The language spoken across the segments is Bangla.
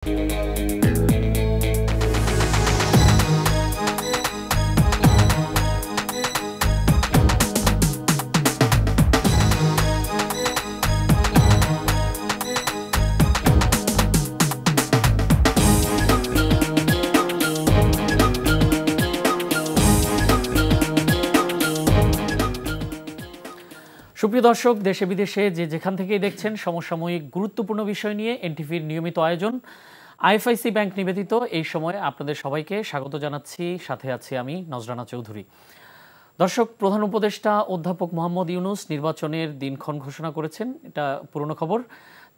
সুপ্রিয় দর্শক, দেশে বিদেশে যে যেখান থেকেই দেখছেন সমসাময়িক গুরুত্বপূর্ণ বিষয় নিয়ে এনটিভির নিয়মিত আয়োজন আইএফআইসি ব্যাংক নিবেদিত এই সময়ে আপনাদের সবাইকে স্বাগত জানাচ্ছি। সাথে আছি আমি নজরানা চৌধুরী। দর্শক, প্রধান উপদেষ্টা অধ্যাপক মোহাম্মদ ইউনূস নির্বাচনের দিনক্ষণ ঘোষণা করেছেন, এটা পুরনো খবর।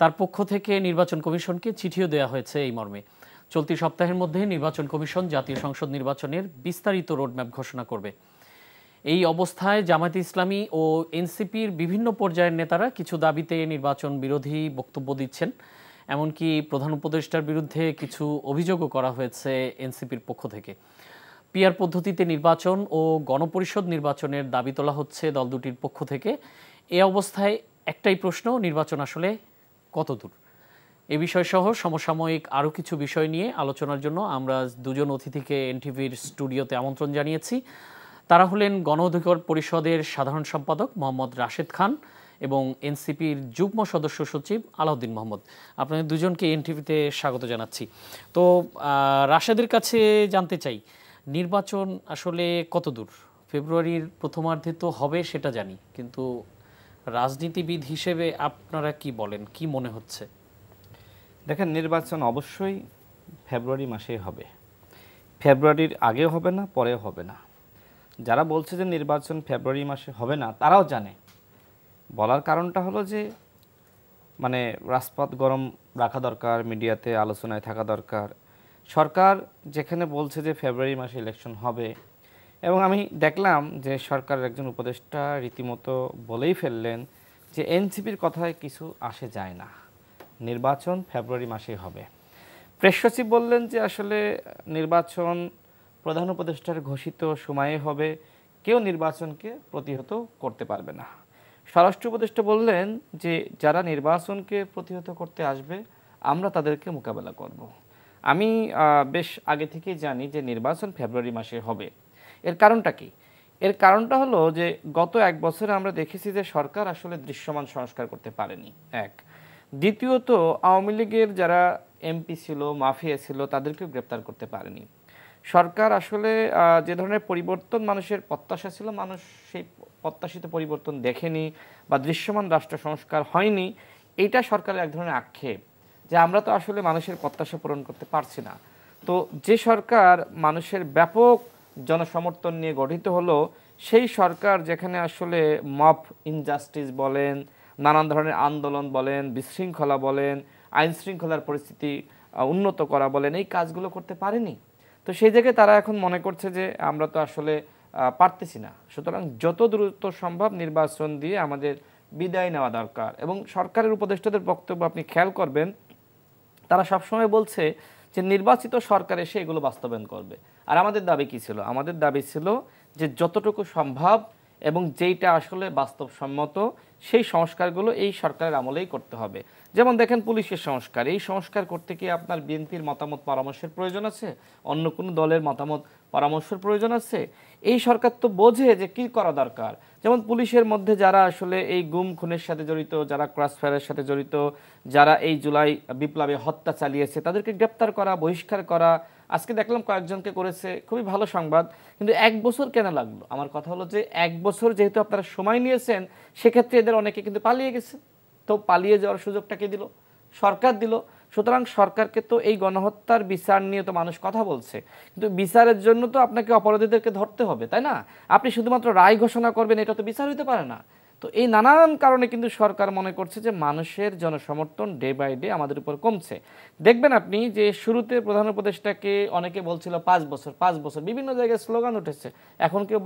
তার পক্ষ থেকে নির্বাচন কমিশনকে চিঠিও দেওয়া হয়েছে এই মর্মে। চলতি সপ্তাহের মধ্যে নির্বাচন কমিশন জাতীয় সংসদ নির্বাচনের বিস্তারিত রোডম্যাপ ঘোষণা করবে। এই অবস্থায় জামায়াতে ইসলামী ও এনসিপির বিভিন্ন পর্যায়ের নেতারা কিছু দাবিতে নির্বাচন বিরোধী বক্তব্য দিচ্ছেন। এমনকি প্রধান উপদেষ্টার বিরুদ্ধে কিছু অভিযোগও করা হয়েছে এনসিপির পক্ষ থেকে। পিআর পদ্ধতিতে নির্বাচন ও গণপরিষদ নির্বাচনের দাবি তোলা হচ্ছে দল দুটির পক্ষ থেকে। এ অবস্থায় একটাই প্রশ্ন, নির্বাচন আসলে কতদূর? এ বিষয় সহ সমসাময়িক আরও কিছু বিষয় নিয়ে আলোচনার জন্য আমরা দুজন অতিথিকে এনটিভির স্টুডিওতে আমন্ত্রণ জানিয়েছি। তারা হলেন গণ অধিকার পরিষদের সাধারণ সম্পাদক মোহাম্মদ রাশেদ খান এবং এনসিপির যুগ্ম সদস্য সচিব আলাউদ্দিন মোহাম্মদ। আপনাদের দুজনকে এনটিভিতে স্বাগত জানাচ্ছি। তো রাশেদের কাছে জানতে চাই, নির্বাচন আসলে কতদূর? ফেব্রুয়ারির প্রথমার্ধে তো হবে সেটা জানি, কিন্তু রাজনীতিবিদ হিসেবে আপনারা কি বলেন, কি মনে হচ্ছে? দেখেন, নির্বাচন অবশ্যই ফেব্রুয়ারি মাসেই হবে। ফেব্রুয়ারির আগেও হবে না, পরেও হবে না। যারা বলছে যে নির্বাচন ফেব্রুয়ারি মাসে হবে না, তারাও জানে। বলার কারণটা হলো যে রাজপথ গরম রাখা দরকার, মিডিয়াতে আলোচনায় থাকা দরকার। সরকার যেখানে বলছে যে ফেব্রুয়ারি মাসে ইলেকশন হবে, এবং আমি দেখলাম যে সরকারের একজন উপদেষ্টা রীতিমতো বলেই ফেললেন যে এনসিপির কথায় কিছু আসে যায় না, নির্বাচন ফেব্রুয়ারি মাসেই হবে। প্রেস সচিব বললেন যে আসলে নির্বাচন প্রধান উপদেষ্টার ঘোষিত সময়ে হবে, কেউ নির্বাচনকে প্রতিহত করতে পারবে না। স্বরাষ্ট্র উপদেষ্টা বললেন যে যারা নির্বাচনকে প্রতিহত করতে আসবে আমরা তাদেরকে মোকাবেলা করব। আমি বেশ আগে থেকেই জানি যে নির্বাচন ফেব্রুয়ারি মাসে হবে। এর কারণটা কি? এর কারণটা হলো যে গত এক বছরে আমরা দেখেছি যে সরকার আসলে দৃশ্যমান সংস্কার করতে পারেনি, এক। দ্বিতীয়ত, আওয়ামী লীগের যারা এমপি ছিল, মাফিয়া ছিল, তাদেরকেও গ্রেপ্তার করতে পারেনি। সরকার আসলে যে ধরনের পরিবর্তন মানুষের প্রত্যাশা ছিল, মানুষ সেই প্রত্যাশিত পরিবর্তন দেখেনি বা দৃশ্যমান রাষ্ট্র সংস্কার হয়নি। এইটা সরকারের এক ধরনের আক্ষেপ যে আমরা তো আসলে মানুষের প্রত্যাশা পূরণ করতে পারছি না। তো যে সরকার মানুষের ব্যাপক জনসমর্থন নিয়ে গঠিত হলো, সেই সরকার যেখানে আসলে মব ইনজাস্টিস বলেন, নানান ধরনের আন্দোলন বলেন, বিশৃঙ্খলা বলেন, আইন শৃঙ্খলার পরিস্থিতি উন্নত করা বলেন, এই কাজগুলো করতে পারেনি। তো সেই জায়গায় তারা এখন মনে করছে যে আমরা তো আসলে পারতেছি না, সুতরাং যত দ্রুত সম্ভব নির্বাচন দিয়ে আমাদের বিদায় নেওয়া দরকার। এবং সরকারের উপদেষ্টাদের বক্তব্য আপনি খেয়াল করবেন, তারা সবসময় বলছে যে নির্বাচিত সরকার এসে এগুলো বাস্তবায়ন করবে। আর আমাদের দাবি কী ছিল? আমাদের দাবি ছিল যে যতটুকু সম্ভব এবং যেইটা আসলে বাস্তবসম্মত সেই সংস্কারগুলো এই সরকারের আমলেই করতে হবে। যেমন দেখেন, পুলিশের সংস্কার, এই সংস্কার করতে কি আপনার বিএনপির মতামত পরামর্শের প্রয়োজন আছে? অন্য কোনো দলের মতামত পরামর্শের প্রয়োজন আছে? এই সরকার তো বোঝে যে কী করা দরকার। যেমন পুলিশের মধ্যে যারা আসলে এই গুম খুনের সাথে জড়িত, যারা ক্রসফায়ারের সাথে জড়িত, যারা এই জুলাই বিপ্লবে হত্যা চালিয়েছে, তাদেরকে গ্রেপ্তার করা, বহিষ্কার করা। আজকে দেখলাম কয়েকজনকে করেছে, খুবই ভালো সংবাদ। কিন্তু 1 বছর কেন লাগলো? আমার কথা হলো যে 1 বছর যেহেতু আপনারা সময় নিয়েছেন, সেক্ষেত্রে এদের অনেকে কিন্তু পালিয়ে গেছে। তো পালিয়ে যাওয়ার সুযোগটা কে দিল? সরকার দিল। সুতরাং সরকারকে তো এই গণহত্যার বিচার নিয়ে তো মানুষ কথা বলছে, কিন্তু বিচারের জন্য তো আপনাকে অপরাধীদেরকে ধরতে হবে, তাই না? আপনি শুধুমাত্র রায় ঘোষণা করবেন, এটা তো বিচার হইতে পারে না। তো এই নানান কারণে কিন্তু সরকার মনে করছে যে মানুষের জনসমর্থন ডে বাই ডে আমাদের উপর কমছে। দেখবেন আপনি যে শুরুতে প্রধান উপদেষ্টাকে অনেকে বলছিল 5 বছর 5 বছর, বিভিন্ন জায়গায় স্লোগান উঠেছে। এখন কেউ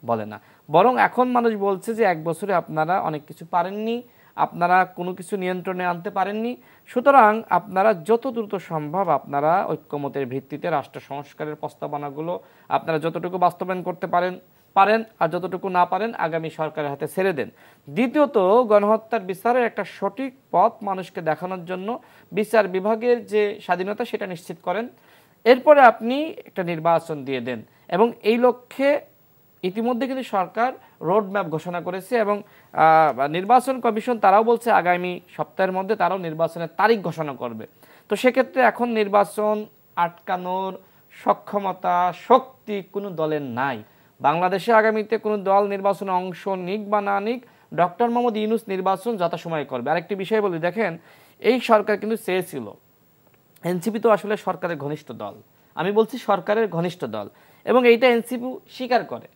বলে না, বরং এখন মানুষ বলছে যে 1 বছরে আপনারা অনেক কিছু পারেননি, আপনারা কোনো কিছু নিয়ন্ত্রণে আনতে পারেননি। সুতরাং আপনারা যত দ্রুত সম্ভব আপনারা ঐক্যমতের ভিত্তিতে রাষ্ট্র সংস্কারের প্রস্তাবনাগুলো আপনারা যতটুকু বাস্তবায়ন করতে পারেন পারেন, আর যতটুকু না পারেন আগামী সরকারের হাতে ছেড়ে দেন। দ্বিতীয়ত, গণহত্যার বিচারের একটা সঠিক পথ মানুষকে দেখানোর জন্য বিচার বিভাগের যে স্বাধীনতা সেটা নিশ্চিত করেন। এরপরে আপনি একটা নির্বাচন দিয়ে দেন, এবং এই লক্ষ্যে ইতিমধ্যে কিন্তু সরকার রোড ম্যাপ ঘোষণা করেছে, এবং নির্বাচন কমিশন তারাও বলছে আগামী সপ্তাহের মধ্যে তারাও নির্বাচনের তারিখ ঘোষণা করবে। তো সেক্ষেত্রে এখন নির্বাচন আটকানোর সক্ষমতা, শক্তি কোনো দলের নাই। বাংলাদেশে আগামীতে কোনো দল নির্বাচনে অংশ নিক বা না নিক, ডক্টর মোহাম্মদ ইউনূস নির্বাচন যথাসময়ে করবে। আরেকটি বিষয় বলি, দেখেন এই সরকার কিন্তু চেয়েছিল, এনসিপি তো আসলে সরকারের ঘনিষ্ঠ দল, আমি বলছি সরকারের ঘনিষ্ঠ দল, এবং এইটা এনসিপি স্বীকার করে।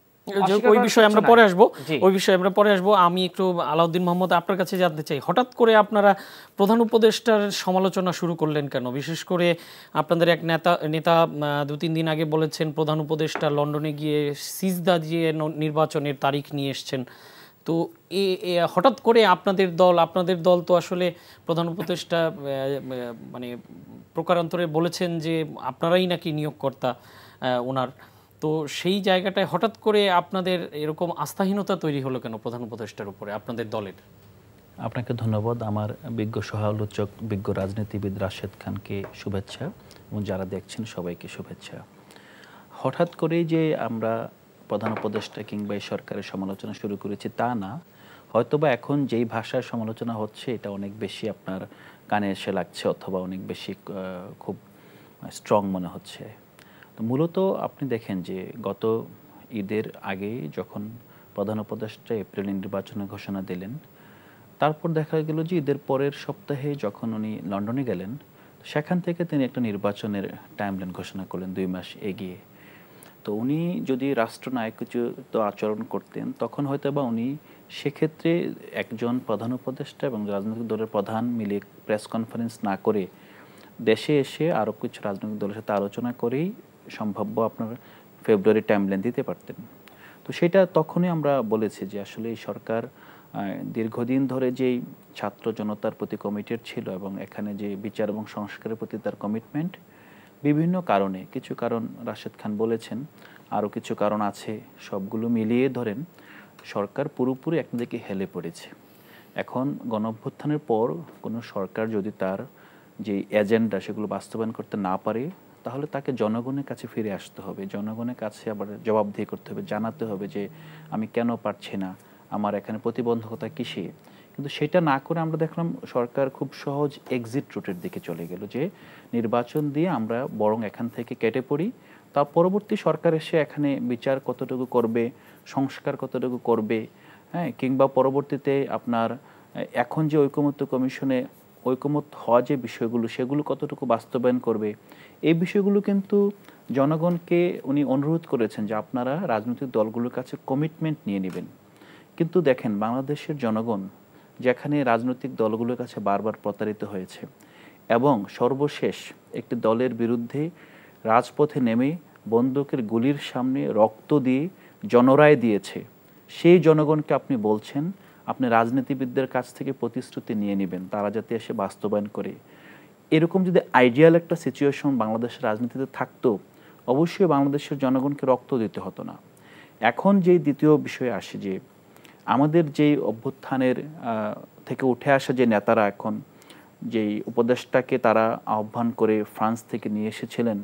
ওই বিষয়ে আমরা পরে আসবো। আমি একটু আলাউদ্দিন মোহাম্মদ আপনার কাছে জানতে চাই, হঠাৎ করে আপনারা প্রধান উপদেষ্টার সমালোচনা শুরু করলেন কেন? বিশেষ করে আপনাদের এক নেতা 2-3 দিন আগে বলেছেন প্রধান উপদেষ্টা লন্ডনে গিয়ে সিজদা দিয়ে নির্বাচনের তারিখ নিয়ে এসছেন। তো হঠাৎ করে আপনাদের দল তো আসলে প্রধান উপদেষ্টা মানে প্রকারান্তরে বলেছেন যে আপনারাই নাকি নিয়োগকর্তা ওনার। তো সেই জায়গাটায় হঠাৎ করে আপনাদের এরকম আস্থাহীনতা তৈরি হলো কেন প্রধান উপদেষ্টার উপরে আপনাদের দলের? আপনাকে ধন্যবাদ। আমার বিজ্ঞ সহালোচক, বিজ্ঞ রাজনীতিবিদ রাশেদ খানকে শুভেচ্ছা, এবং যারা দেখছেন সবাইকে শুভেচ্ছা। হঠাৎ করেই যে আমরা প্রধান উপদেষ্টা কিংবা এই সরকারের সমালোচনা শুরু করেছি তা না, হয়তোবা এখন যেই ভাষার সমালোচনা হচ্ছে এটা অনেক বেশি আপনার কানে এসে লাগছে, অথবা অনেক বেশি খুব স্ট্রং মনে হচ্ছে। তো মূলত আপনি দেখেন যে গত ঈদের আগেই যখন প্রধান উপদেষ্টা এপ্রিলে নির্বাচনের ঘোষণা দিলেন, তারপর দেখা গেল যে ঈদের পরের সপ্তাহে যখন উনি লন্ডনে গেলেন, সেখান থেকে তিনি একটা নির্বাচনের টাইমলাইন ঘোষণা করলেন 2 মাস এগিয়ে। তো উনি যদি রাষ্ট্রনায়কোচিত আচরণ করতেন তখন হয়তো বা উনি সেক্ষেত্রে একজন প্রধান উপদেষ্টা এবং রাজনৈতিক দলের প্রধান মিলে প্রেস কনফারেন্স না করে দেশে এসে আরও কিছু রাজনৈতিক দলের সাথে আলোচনা করেই সম্ভাব্য আপনার ফেব্রুয়ারি টাইমলাইন দিতে পারতেন। তো সেটা তখনই আমরা বলেছি যে আসলে এই সরকার দীর্ঘদিন ধরে যেই ছাত্র জনতার প্রতি কমিটেড ছিল, এবং এখানে যে বিচার এবং সংস্কারের প্রতি তার কমিটমেন্ট, বিভিন্ন কারণে, কিছু কারণ রাশেদ খান বলেছেন, আরও কিছু কারণ আছে, সবগুলো মিলিয়ে ধরেন সরকার পুরোপুরি একদিকে হেলে পড়েছে। এখন গণঅভ্যুত্থানের পর কোনো সরকার যদি তার যে এজেন্ডা সেগুলো বাস্তবায়ন করতে না পারে, তাহলে তাকে জনগণের কাছে ফিরে আসতে হবে, জনগণের কাছে আবার জবাবদিহি করতে হবে, জানাতে হবে যে আমি কেন পারছি না, আমার এখানে প্রতিবন্ধকতা কিসে। কিন্তু সেটা না করে আমরা দেখলাম সরকার খুব সহজ এক্সিট রুটের দিকে চলে গেল, যে নির্বাচন দিয়ে আমরা বরং এখান থেকে কেটে পড়ি, তা পরবর্তী সরকার এসে এখানে বিচার কতটুকু করবে, সংস্কার কতটুকু করবে, হ্যাঁ, কিংবা পরবর্তীতে আপনার এখন যে ঐকমত্য কমিশনে ঐকমত হওয়া যে বিষয়গুলো সেগুলো কতটুকু বাস্তবায়ন করবে, এই বিষয়গুলো কিন্তু জনগণকে উনি অনুরোধ করেছেন যে আপনারা রাজনৈতিক দলগুলোর কাছে কমিটমেন্ট নিয়ে নেবেন। কিন্তু দেখেন বাংলাদেশের জনগণ যেখানে রাজনৈতিক দলগুলোর কাছে বারবার প্রতারিত হয়েছে, এবং সর্বশেষ একটি দলের বিরুদ্ধে রাজপথে নেমে বন্দুকের গুলির সামনে রক্ত দিয়ে জনরায় দিয়েছে, সেই জনগণকে আপনি বলছেন আপনি রাজনীতিবিদদের কাছ থেকে প্রতিশ্রুতি নিয়ে নেবেন তারা যাতে এসে বাস্তবায়ন করে। এরকম যদি আইডিয়াল একটা সিচুয়েশন বাংলাদেশের রাজনীতিতে থাকতো, অবশ্যই বাংলাদেশের জনগণকে রক্ত দিতে হতো না। এখন যেই দ্বিতীয় বিষয়ে আসে, যে আমাদের যেই অভ্যুত্থানের থেকে উঠে আসা যে নেতারা এখন যেই উপদেষ্টাকে তারা আহ্বান করে ফ্রান্স থেকে নিয়ে এসেছিলেন,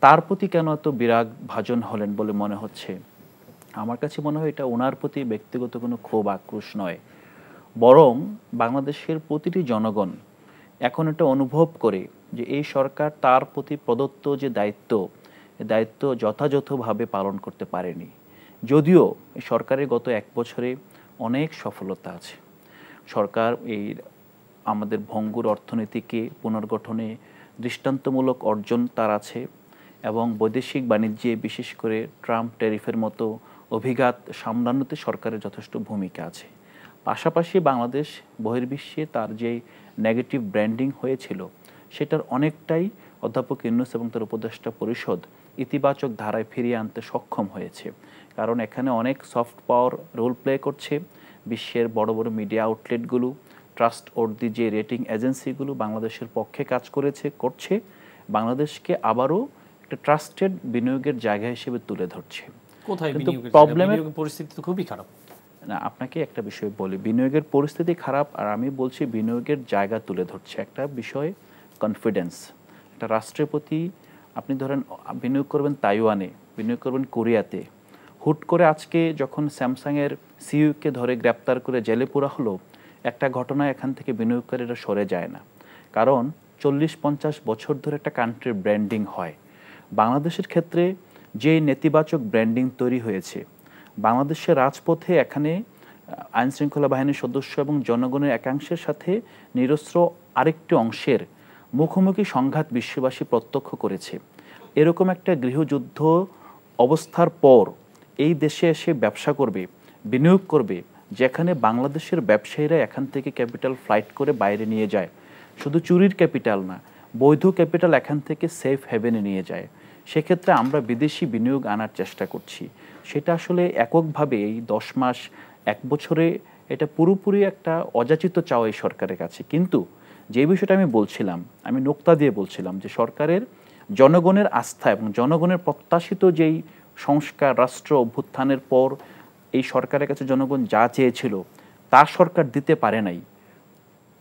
তার প্রতি কেন এত বিরাগ ভাজন হলেন বলে মনে হচ্ছে? আমার কাছে মনে হয় এটা ওনার প্রতি ব্যক্তিগত কোনো ক্ষোভ আক্রোশ নয়, বরং বাংলাদেশের প্রতিটি জনগণ এখন এটা অনুভব করে যে এই সরকার তার প্রতি প্রদত্ত যে দায়িত্ব যথাযথভাবে পালন করতে পারেনি। যদিও এই সরকারের গত 1 বছরে অনেক সফলতা আছে, সরকার এই আমাদের ভঙ্গুর অর্থনীতিকে পুনর্গঠনে দৃষ্টান্তমূলক অর্জন তার আছে, এবং বৈদেশিক বাণিজ্যে বিশেষ করে ট্রাম্প ট্যারিফের মতো অভিঘাত সামলানোতে সরকারের যথেষ্ট ভূমিকা আছে। পাশাপাশি বাংলাদেশ বহির্বিশ্বে তার যে নেগেটিভ ব্র্যান্ডিং হয়েছিল সেটার অনেকটাই অধ্যাপক ইউনূস এবং তার উপদেষ্টা পরিষদ ইতিবাচক ধারায় ফিরিয়ে আনতে সক্ষম হয়েছে। কারণ এখানে অনেক সফট পাওয়ার রোল প্লে করছে বিশ্বের বড় বড় মিডিয়া আউটলেটগুলো, ট্রাস্ট ওর্দি যে রেটিং এজেন্সিগুলো বাংলাদেশের পক্ষে কাজ করছে, বাংলাদেশকে আবারও একটা ট্রাস্টেড বিনিয়োগের জায়গা হিসেবে তুলে ধরছে। কোথায় কিন্তু বিনিয়োগের প্রবলেমের পরিস্থিতি তো খুবই খারাপ। না, আপনাকে একটা বিষয় বলি, বিনিয়োগের পরিস্থিতি খারাপ, আর আমি বলছি বিনিয়োগের জায়গা তুলে ধরছে। একটা বিষয় কনফিডেন্স, একটা রাষ্ট্রের প্রতি আপনি ধরেন বিনিয়োগ করবেন তাইওয়ানে, বিনিয়োগ করবেন কোরিয়াতে, হুট করে আজকে যখন স্যামসাংয়ের সিইওকে ধরে গ্রেপ্তার করে জেলে পোরা হলো, একটা ঘটনা এখান থেকে বিনিয়োগকারীরা সরে যায় না। কারণ 40-50 বছর ধরে একটা কান্ট্রির ব্র্যান্ডিং হয়। বাংলাদেশের ক্ষেত্রে যে নেতিবাচক ব্র্যান্ডিং তৈরি হয়েছে, বাংলাদেশের রাজপথে এখানে আইনশৃঙ্খলা বাহিনীর সদস্য এবং জনগণের একাংশের সাথে নিরস্ত্র আরেকটি অংশের মুখোমুখি সংঘাত বিশ্ববাসী প্রত্যক্ষ করেছে। এরকম একটা গৃহযুদ্ধ অবস্থার পর এই দেশে এসে ব্যবসা করবে, বিনিয়োগ করবে, যেখানে বাংলাদেশের ব্যবসায়ীরা এখান থেকে ক্যাপিটাল ফ্লাইট করে বাইরে নিয়ে যায়, শুধু চুরির ক্যাপিটাল না, বৈধ ক্যাপিটাল এখান থেকে সেফ হেভেনে নিয়ে যায়। সেক্ষেত্রে আমরা বিদেশি বিনিয়োগ আনার চেষ্টা করছি। সেটা আসলে এককভাবে এই 10 মাস 1 বছরে এটা পুরোপুরি একটা অযাচিত চাওয়া এই সরকারের কাছে। কিন্তু যে বিষয়টা আমি বলছিলাম, আমি নোক্তা দিয়ে বলছিলাম যে সরকারের জনগণের আস্থা এবং জনগণের প্রত্যাশিত যেই সংস্কার, রাষ্ট্র অভ্যুত্থানের পর এই সরকারের কাছে জনগণ যা চেয়েছিল তা সরকার দিতে পারে নাই।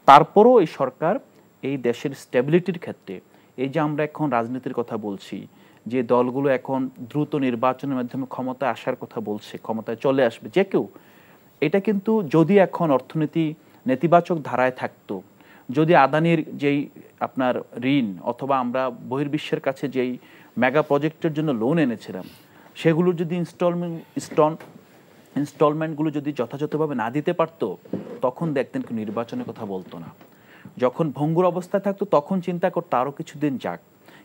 তারপরও এই সরকার এই দেশের স্টেবিলিটির ক্ষেত্রে, এই যে আমরা এখন রাজনীতির কথা বলছি, যে দলগুলো এখন দ্রুত নির্বাচনের মাধ্যমে ক্ষমতায় আসার কথা বলছে, ক্ষমতায় চলে আসবে যে কেউ, এটা কিন্তু যদি এখন অর্থনীতি নেতিবাচক ধারায় থাকতো, যদি আদানির যেই আপনার ঋণ অথবা আমরা বহির্বিশ্বের কাছে যেই মেগা প্রজেক্টের জন্য লোন এনেছিলাম, সেগুলোর যদি ইনস্টলমেন্টগুলো যদি যথাযথভাবে না দিতে পারতো, তখন দেখতেন কি নির্বাচনের কথা বলতো না। যখন ভঙ্গুর অবস্থায় থাকতো তখন চিন্তা করতো আরও কিছুদিন যাক।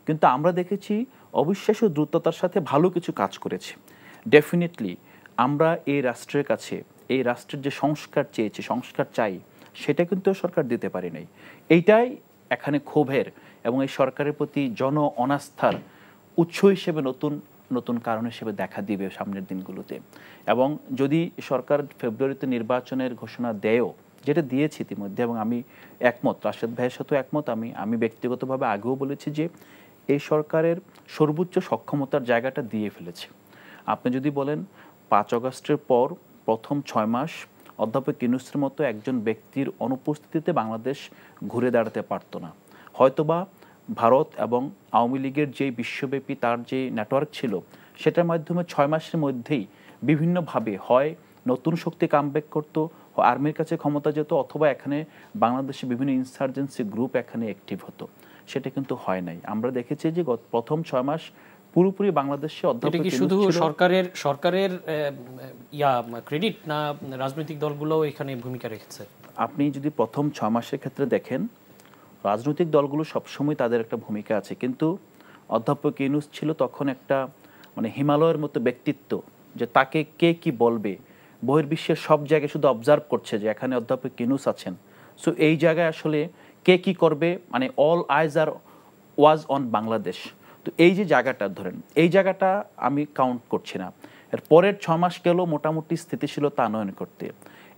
কিন্তু আমরা দেখেছি অবিশ্বাস্য দ্রুততার সাথে ভালো কিছু কাজ করেছে। ডেফিনেটলি আমরা এই রাষ্ট্রের কাছে, এই রাষ্ট্রের যে সংস্কার চেয়েছে, সংস্কার চাই, সেটা কিন্তু সরকার দিতে পারে নাই। এইটাই এখানে ক্ষোভের এবং এই সরকারের প্রতি জন অনাস্থার উৎস হিসেবে নতুন নতুন কারণ হিসেবে দেখা দিবে সামনের দিনগুলোতে। এবং যদি সরকার ফেব্রুয়ারিতে নির্বাচনের ঘোষণা দেয়ও, যেটা দিয়েছে ইতিমধ্যে, এবং আমি একমত, রাশেদ ভাইয়ের সাথেও একমত, আমি ব্যক্তিগতভাবে আগেও বলেছি যে এই সরকারের সর্বোচ্চ সক্ষমতার জায়গাটা দিয়ে ফেলেছে। আপনি যদি বলেন 5 আগস্টের পর প্রথম 6 মাস অধ্যাপক ইউনূসের মতো একজন ব্যক্তির অনুপস্থিতিতে বাংলাদেশ ঘুরে দাঁড়াতে পারতো না। হয়তোবা ভারত এবং আওয়ামী লীগের যে বিশ্বব্যাপী তার যে নেটওয়ার্ক ছিল, সেটার মাধ্যমে 6 মাসের মধ্যেই বিভিন্নভাবে হয় নতুন শক্তি কামব্যাক করতো, আর্মির কাছে ক্ষমতা যেত, অথবা এখানে বাংলাদেশে বিভিন্ন ইনসার্জেন্সি গ্রুপ এখানে অ্যাক্টিভ হতো। সেটা কিন্তু হয় নাই। আমরা দেখেছি যে প্রথম 6 মাস পুরোপুরি বাংলাদেশে অধ্যাপক ইউনূস শুধু সরকারের ক্রেডিট না, রাজনৈতিক দলগুলো এখানে ভূমিকা রেখেছে? আপনি যদি প্রথম 6 মাসের ক্ষেত্রে দেখেন, রাজনৈতিক দলগুলো সবসময় তাদের একটা ভূমিকা আছে, কিন্তু অধ্যাপক ইউনূস ছিল তখন একটা মানে হিমালয়ের মতো ব্যক্তিত্ব, যে তাকে কে কি বলবে, বহির্বিশ্বের সব জায়গায় শুধু অবজার্ভ করছে যে এখানে অধ্যাপক ইউনূস আছেন। সো এই জায়গায় আসলে কে কি করবে, মানে all eyes are was on Bangladesh. তো এই যে জায়গাটা ধরেন, এই জায়গাটা আমি কাউন্ট করছি না। এর পরের 6 মাস গেল মোটামুটি স্থিতিশীলতা আনয়ন করতে।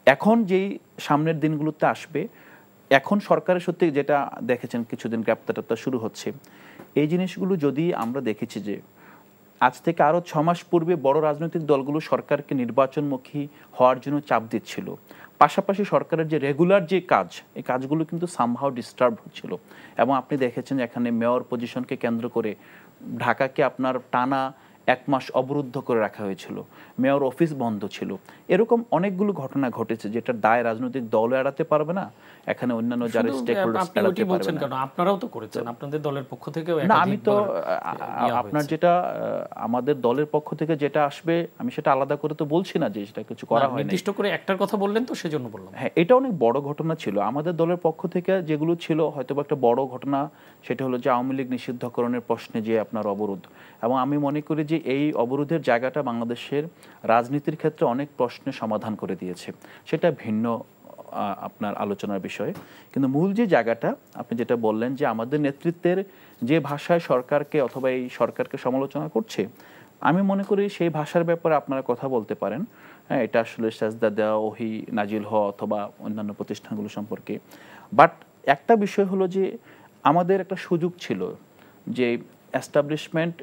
এখন যেই সামনের দিনগুলোতে আসবে, এখন সরকারের সত্যি যেটা দেখেছেন কিছুদিন গ্রেপ্তার শুরু হচ্ছে, এই জিনিসগুলো যদি আমরা দেখেছি যে আজ থেকে আরও 6 মাস পূর্বে বড় রাজনৈতিক দলগুলো সরকারকে নির্বাচনমুখী হওয়ার জন্য চাপ দিচ্ছিল, পাশাপাশি সরকারের যে রেগুলার যে কাজ, এই কাজগুলো কিন্তু সামহাও ডিস্টার্ব হচ্ছিল। এবং আপনি দেখেছেন এখানে মেয়র পজিশনকে কেন্দ্র করে ঢাকাকে আপনার টানা 1 মাস অবরুদ্ধ করে রাখা হয়েছিল, মেয়র অফিস বন্ধ ছিল। এরকম অনেকগুলো ঘটনা ঘটেছে যেটার দায় রাজনৈতিক দলও এড়াতে পারবে না, এখানে অন্যান্য যারা স্টেক হোল্ডার্স এড়াতে পারবে না। কারণ আপনারাও তো করেছেন, আপনাদের দলের পক্ষ থেকেও না, আমি তো আপনার যেটা আমাদের দলের পক্ষ থেকে যেটা আসবে আমি সেটা আলাদা করে তো বলছি না যে সেটা কিছু করা হয়নি। নির্দিষ্ট করে একটার কথা বললেন তো সেজন্য বললাম। হ্যাঁ, এটা অনেক বড় ঘটনা ছিল আমাদের দলের পক্ষ থেকে, যেগুলো ছিল হয়তো একটা বড় ঘটনা, সেটা হলো যে আওয়ামী লীগ নিষিদ্ধকরণের প্রশ্নে যে আপনার অবরোধ। এবং আমি মনে করি যে এই অবরোধের জায়গাটা বাংলাদেশের রাজনীতির ক্ষেত্রে অনেক প্রশ্নের সমাধান করে দিয়েছে, সেটা ভিন্ন আপনার আলোচনার বিষয়। কিন্তু মূল যে জায়গাটা আপনি যেটা বললেন যে আমাদের নেতৃত্বের যে ভাষায় সরকারকে অথবা এই সরকারকে সমালোচনা করছে, আমি মনে করি সেই ভাষার ব্যাপারে আপনারা কথা বলতে পারেন। হ্যাঁ, এটা আসলে সাজদা দেওয়া, ওহি নাজিল হওয়া অথবা অন্যান্য প্রতিষ্ঠানগুলো সম্পর্কে। বাট একটা বিষয় হলো যে আমাদের একটা সুযোগ ছিল যে এস্টাবলিশমেন্ট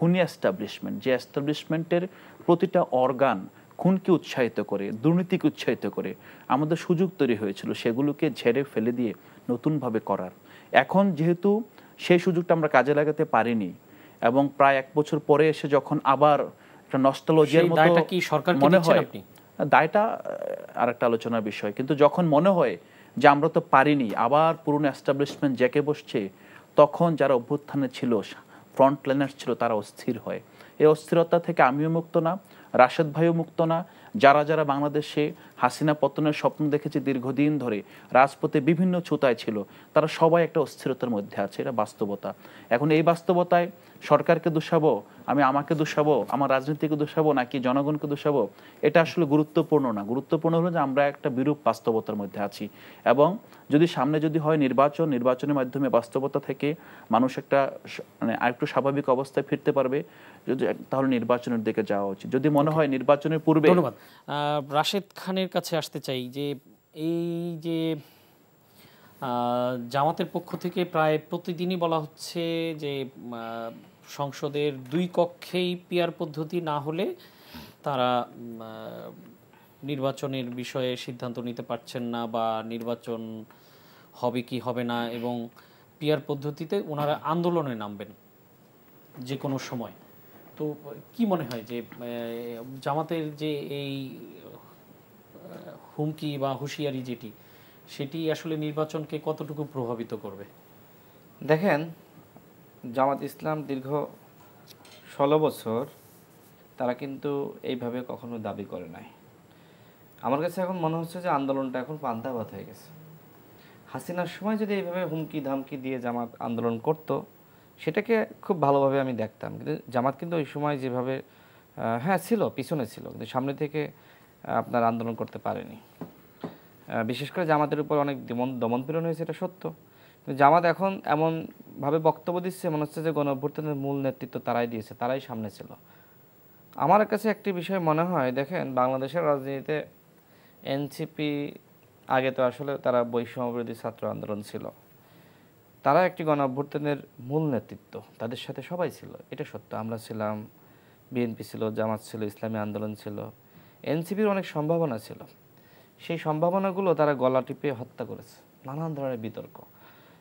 খুনি এস্টাবলিশমেন্ট, যে এস্টাবলিশমেন্টের প্রতিটা অর্গান খুনকে উৎসাহিত করে, দুর্নীতিকে উৎসাহিত করে আমাদের সুযোগ তৈরি হয়েছিল সেগুলোকে ঝেড়ে ফেলে দিয়ে নতুনভাবে করার। এখন যেহেতু সেই সুযোগটা আমরা কাজে লাগাতে পারিনি এবং প্রায় 1 বছর পরে এসে যখন আবার একটা নস্টালজিয়ার মতো মনে হয়, দায়টা আরেকটা আলোচনার বিষয়, কিন্তু যখন মনে হয় যে আমরা তো পারিনি, আবার পুরনো এস্টাবলিশমেন্ট জেকে বসছে, তখন যারা অভ্যুত্থানে ছিল, ফ্রন্ট লাইনার ছিল, তারা অস্থির হয়। এই অস্থিরতা থেকে আমিও মুক্ত না, রাশেদ ভাইও মুক্ত না। যারা যারা বাংলাদেশে হাসিনা পতনের স্বপ্ন দেখেছে দীর্ঘদিন ধরে, রাজপথে বিভিন্ন ছুতায় ছিল, তারা সবাই একটা অস্থিরতার মধ্যে আছে। এটা বাস্তবতা। এখন এই বাস্তবতায় সরকারকে দোষাবো, আমি আমাকে দোষাবো, আমার রাজনীতিকে দোষাবো, নাকি জনগণকে দোষাবো, এটা আসলে গুরুত্বপূর্ণ না। গুরুত্বপূর্ণ হলো যে আমরা একটা বিরূপ বাস্তবতার মধ্যে আছি এবং যদি সামনে যদি হয় নির্বাচনের মাধ্যমে বাস্তবতা থেকে মানুষ একটা মানে আরেকটু স্বাভাবিক অবস্থায় ফিরতে পারবে, যদি তাহলে নির্বাচনের দিকে যাওয়া উচিত। যদি মনে হয় নির্বাচনের পূর্বে। ধন্যবাদ। রাশেদ খানের কাছে আসতে চাই যে এই যে জামাতের পক্ষ থেকে প্রায় প্রতিদিনই বলা হচ্ছে যে সংসদের 2 কক্ষেই পিয়ার পদ্ধতি না হলে তারা নির্বাচনের বিষয়ে সিদ্ধান্ত নিতে পারছেন না, বা নির্বাচন হবে কি হবে না, এবং পিয়ার পদ্ধতিতে ওনারা আন্দোলনে নামবেন যে কোনো সময়। তো কি মনে হয় যে জামাতের যে এই হুমকি বা হুঁশিয়ারি সেটি আসলে নির্বাচনকে কতটুকু প্রভাবিত করবে? দেখেন, জামাত ইসলাম দীর্ঘ 16 বছর তারা কিন্তু এইভাবে কখনো দাবি করে নাই। আমার কাছে এখন মনে হচ্ছে যে আন্দোলনটা এখন পান্তাভাত হয়ে গেছে। হাসিনার সময় যদি এইভাবে হুমকি ধামকি দিয়ে জামাত আন্দোলন করতো, সেটাকে খুব ভালোভাবে আমি দেখতাম। কিন্তু জামাত কিন্তু ওই সময় যেভাবে ছিল, পিছনে ছিল, কিন্তু সামনে থেকে আপনার আন্দোলন করতে পারেনি। বিশেষ করে জামাতের উপর অনেক দমনপীড়ন হয়েছে, এটা সত্য। কিন্তু জামাত এখন এমনভাবে বক্তব্য দিচ্ছে মনে হচ্ছে যে গণঅভ্যুত্থানের মূল নেতৃত্ব তারাই দিয়েছে, তারাই সামনে ছিল। আমার কাছে একটি বিষয় মনে হয়, দেখেন বাংলাদেশের রাজনীতিতে এনসিপি আগে তো আসলে তারা বৈষম্যবিরোধী ছাত্র আন্দোলন ছিল, তারা একটি গণঅভ্যুত্থানের মূল নেতৃত্ব, তাদের সাথে সবাই ছিল, এটা সত্য। আমরা ছিলাম, বিএনপি ছিল, জামাত ছিল, ইসলামী আন্দোলন ছিল, এনসিপির অনেক সম্ভাবনা ছিল। সেই সম্ভাবনাগুলো তারা গলা টিপে হত্যা করেছে, নানান ধরনের বিতর্ক।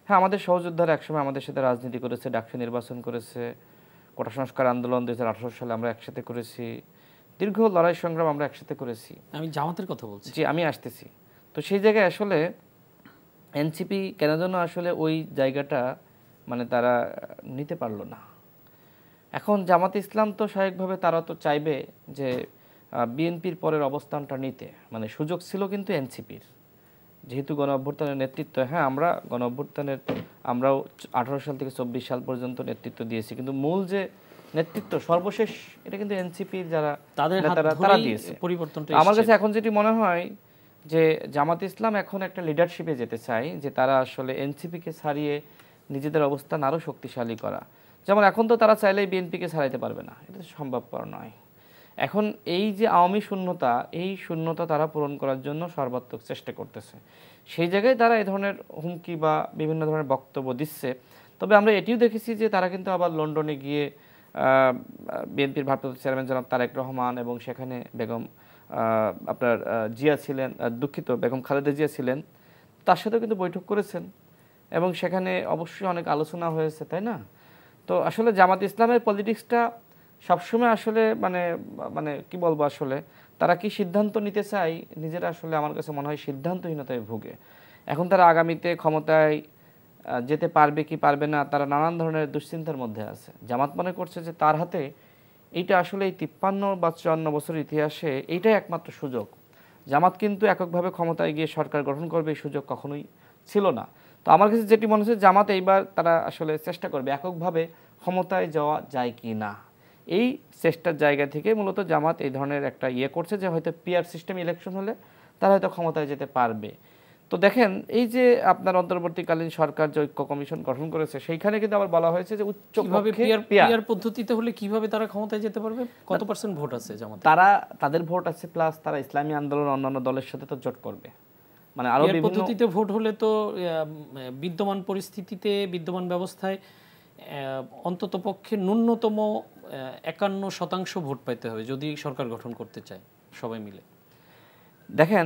হ্যাঁ, আমাদের সহযোদ্ধারা একসময় আমাদের সাথে রাজনীতি করেছে, ডাকসু নির্বাচন করেছে, কোটা সংস্কার আন্দোলন 2018 সালে আমরা একসাথে করেছি, দীর্ঘ লড়াই সংগ্রাম আমরা একসাথে করেছি। আমি জামাতের কথা বলছি। জি, আমি আসতেছি। তো সেই জায়গায় আসলে এনসিপি কেন যেন আসলে ওই জায়গাটা মানে তারা নিতে পারলো না। এখন জামাত ইসলাম তো স্বাভাবিকভাবে তারা তো চাইবে যে বিএনপির পরের অবস্থানটা নিতে, মানে সুযোগ ছিল কিন্তু এনসিপির, যেহেতু গণ অভ্যুত্থানের নেতৃত্ব। হ্যাঁ, আমরা গণ অভ্যুত্থানের আমরাও 18 সাল থেকে 24 সাল পর্যন্ত নেতৃত্ব দিয়েছি, কিন্তু মূল যে নেতৃত্ব সর্বশেষ এটা কিন্তু এনসিপির যারা তারা দিয়েছে। আমার কাছে এখন যেটি মনে হয় যে জামাত ইসলাম এখন একটা লিডারশিপে যেতে চায়, যে তারা আসলে এনসিপিকে ছাড়িয়ে নিজেদের অবস্থান আরও শক্তিশালী করা। যেমন এখন তো তারা চাইলেই বিএনপিকে ছাড়াইতে পারবে না, এটা সম্ভবপর নয়। এখন এই যে আওয়ামী শূন্যতা, এই শূন্যতা তারা পূরণ করার জন্য সর্বাত্মক চেষ্টা করতেছে। সেই জায়গায় তারা এই ধরনের হুমকি বা বিভিন্ন ধরনের বক্তব্য দিচ্ছে। তবে আমরা এটিও দেখেছি যে তারা কিন্তু আবার লন্ডনে গিয়ে বিএনপির ভারপ্রাপ্ত চেয়ারম্যান জনাব তারেক রহমান এবং সেখানে বেগম আপনার জিয়া ছিলেন, দুঃখিত বেগম খালেদা জিয়া ছিলেন, তার সাথেও কিন্তু বৈঠক করেছেন এবং সেখানে অবশ্যই অনেক আলোচনা হয়েছে, তাই না? তো আসলে জামাত ইসলামের পলিটিক্সটা সবসময় আসলে মানে মানে কি বলবো, আসলে তারা কি সিদ্ধান্ত নিতে চায় নিজেরা, আসলে আমার কাছে মনে হয় সিদ্ধান্তহীনতায় ভুগে। এখন তারা আগামীতে ক্ষমতায় যেতে পারবে কি পারবে না, তারা নানান ধরনের দুশ্চিন্তার মধ্যে আছে। জামাত মনে করছে যে তার হাতে এইটা আসলে এই 53 বা 54 বছরের ইতিহাসে এইটাই একমাত্র সুযোগ। জামাত কিন্তু এককভাবে ক্ষমতায় গিয়ে সরকার গঠন করবে, এই সুযোগ কখনোই ছিল না। তো আমার কাছে যেটি মনে হচ্ছে জামাত এইবার তারা আসলে চেষ্টা করবে এককভাবে ক্ষমতায় যাওয়া যায় কি না। এই চেষ্টার জায়গা থেকে মূলত জামাত এই ধরনের একটা করছে যে হয়তো পিআর সিস্টেম ইলেকশন হলে তারা হয়তো ক্ষমতায় যেতে পারবে। তো দেখেন, এই যে আপনার অন্তর্বর্তীকালীন সরকার যে ঐক্য কমিশন গঠন করেছে, সেইখানে কিন্তু আবার বলা হয়েছে যে উচ্চ পিআর পদ্ধতিতে হলে কিভাবে তারা ক্ষমতায় যেতে পারবে, কত পার্সেন্ট ভোট আছে জামাতে? তাদের ভোট আছে, প্লাস তারা ইসলামী আন্দোলন অন্যান্য দলের সাথে তো জোট করবে। মানে আরো বিভিন্ন পদ্ধতিতে ভোট হলে তো বিদ্যমান পরিস্থিতিতে, বিদ্যমান ব্যবস্থায় অন্তত পক্ষে ন্যূনতম 51% ভোট পাইতে হবে যদি সরকার গঠন করতে চায় সবাই মিলে। দেখেন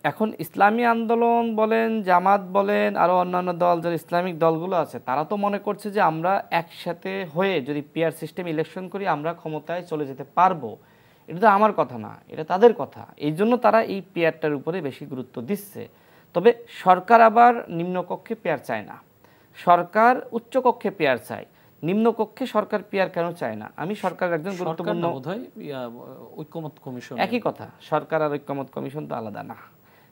এখন ইসলামী আন্দোলন বলেন, জামাত বলেন, আরও অন্যান্য দল যারা ইসলামিক দলগুলো আছে, তারা তো মনে করছে যে আমরা একসাথে হয়ে যদি পিআর সিস্টেম ইলেকশন করি আমরা ক্ষমতায় চলে যেতে পারবো। এটা তো আমার কথা না, এটা তাদের কথা। এই জন্য তারা এই পিআরটার উপরে বেশি গুরুত্ব দিচ্ছে। তবে সরকার আবার নিম্নকক্ষে পিআর চায় না, সরকার উচ্চকক্ষে পিআর চায়। নিম্নকক্ষে সরকার পিআর কেন চায় না? আমি সরকারের একজন গুরুত্বপূর্ণ, ঐক্যমত কমিশন একই কথা, সরকার আর ঐক্যমত কমিশন তো আলাদা না,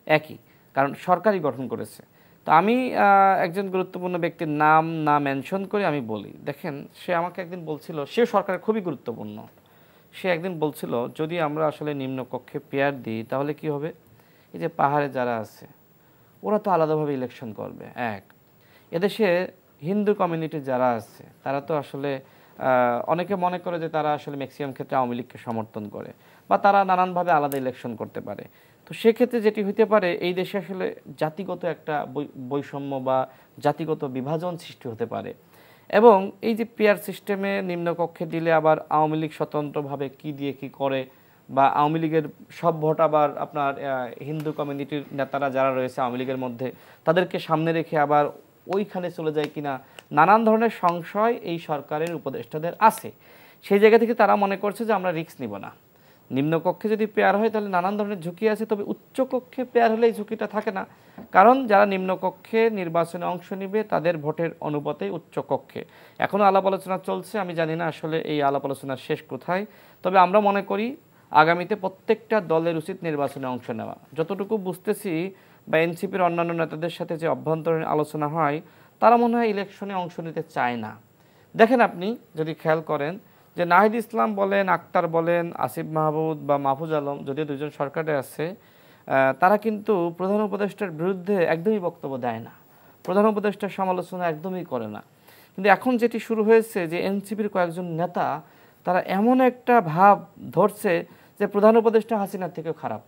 একই, কারণ সরকারই গঠন করেছে। তো আমি একজন গুরুত্বপূর্ণ ব্যক্তির নাম না মেনশন করে আমি বলি, দেখেন সে আমাকে একদিন বলছিল, সে সরকারের খুবই গুরুত্বপূর্ণ, সে একদিন বলছিল যদি আমরা আসলে নিম্নকক্ষে পেয়ার দিই তাহলে কি হবে, এই যে পাহাড়ে যারা আছে ওরা তো আলাদাভাবে ইলেকশন করবে। এক, এদেশে হিন্দু কমিউনিটি যারা আছে তারা তো আসলে অনেকে মনে করে যে তারা আসলে ম্যাক্সিমাম ক্ষেত্রে আওয়ামী লীগকে সমর্থন করে বা তারা নানানভাবে আলাদা ইলেকশন করতে পারে। তো সেক্ষেত্রে যেটি হইতে পারে, এই দেশে আসলে জাতিগত একটা বৈষম্য বা জাতিগত বিভাজন সৃষ্টি হতে পারে। এবং এই যে পিআর সিস্টেমে নিম্নকক্ষে দিলে আবার আওয়ামী লীগ স্বতন্ত্রভাবে কি দিয়ে কি করে, বা আওয়ামী লীগের সব ভোট আবার আপনার হিন্দু কমিউনিটির নেতারা যারা রয়েছে আওয়ামী লীগের মধ্যে তাদেরকে সামনে রেখে আবার ওইখানে চলে যায় কিনা, নানান ধরনের সংশয় এই সরকারের উপদেষ্টাদের আছে। সেই জায়গা থেকে তারা মনে করছে যে আমরা রিস্ক নিব না, নিম্নকক্ষে যদি পেয়ার হয় তাহলে নানান ধরনের ঝুঁকি আছে, তবে উচ্চকক্ষে পেয়ার হলে এই ঝুঁকিটা থাকে না, কারণ যারা নিম্নকক্ষে নির্বাচনে অংশ নেবে তাদের ভোটের অনুপাতে উচ্চকক্ষে। এখনও আলাপ আলোচনা চলছে, আমি জানি না আসলে এই আলাপ আলোচনার শেষ কোথায়। তবে আমরা মনে করি আগামীতে প্রত্যেকটা দলের উচিত নির্বাচনে অংশ নেওয়া। যতটুকু বুঝতেছি বা এনসিপির অন্যান্য নেতাদের সাথে যে অভ্যন্তরীণ আলোচনা হয়, তারা মনে হয় ইলেকশনে অংশ নিতে চায় না। দেখেন আপনি যদি খেয়াল করেন যে নাহিদ ইসলাম বলেন, আক্তার বলেন, আসিফ মাহমুদ বা মাহফুজ আলম, যদিও দুজন সরকারে আছে, তারা কিন্তু প্রধান উপদেষ্টার বিরুদ্ধে একদমই বক্তব্য দেয় না, প্রধান উপদেষ্টার সমালোচনা একদমই করে না। কিন্তু এখন যেটি শুরু হয়েছে যে এনসিপির কয়েকজন নেতা তারা এমন একটা ভাব ধরছে যে প্রধান উপদেষ্টা হাসিনার থেকেও খারাপ,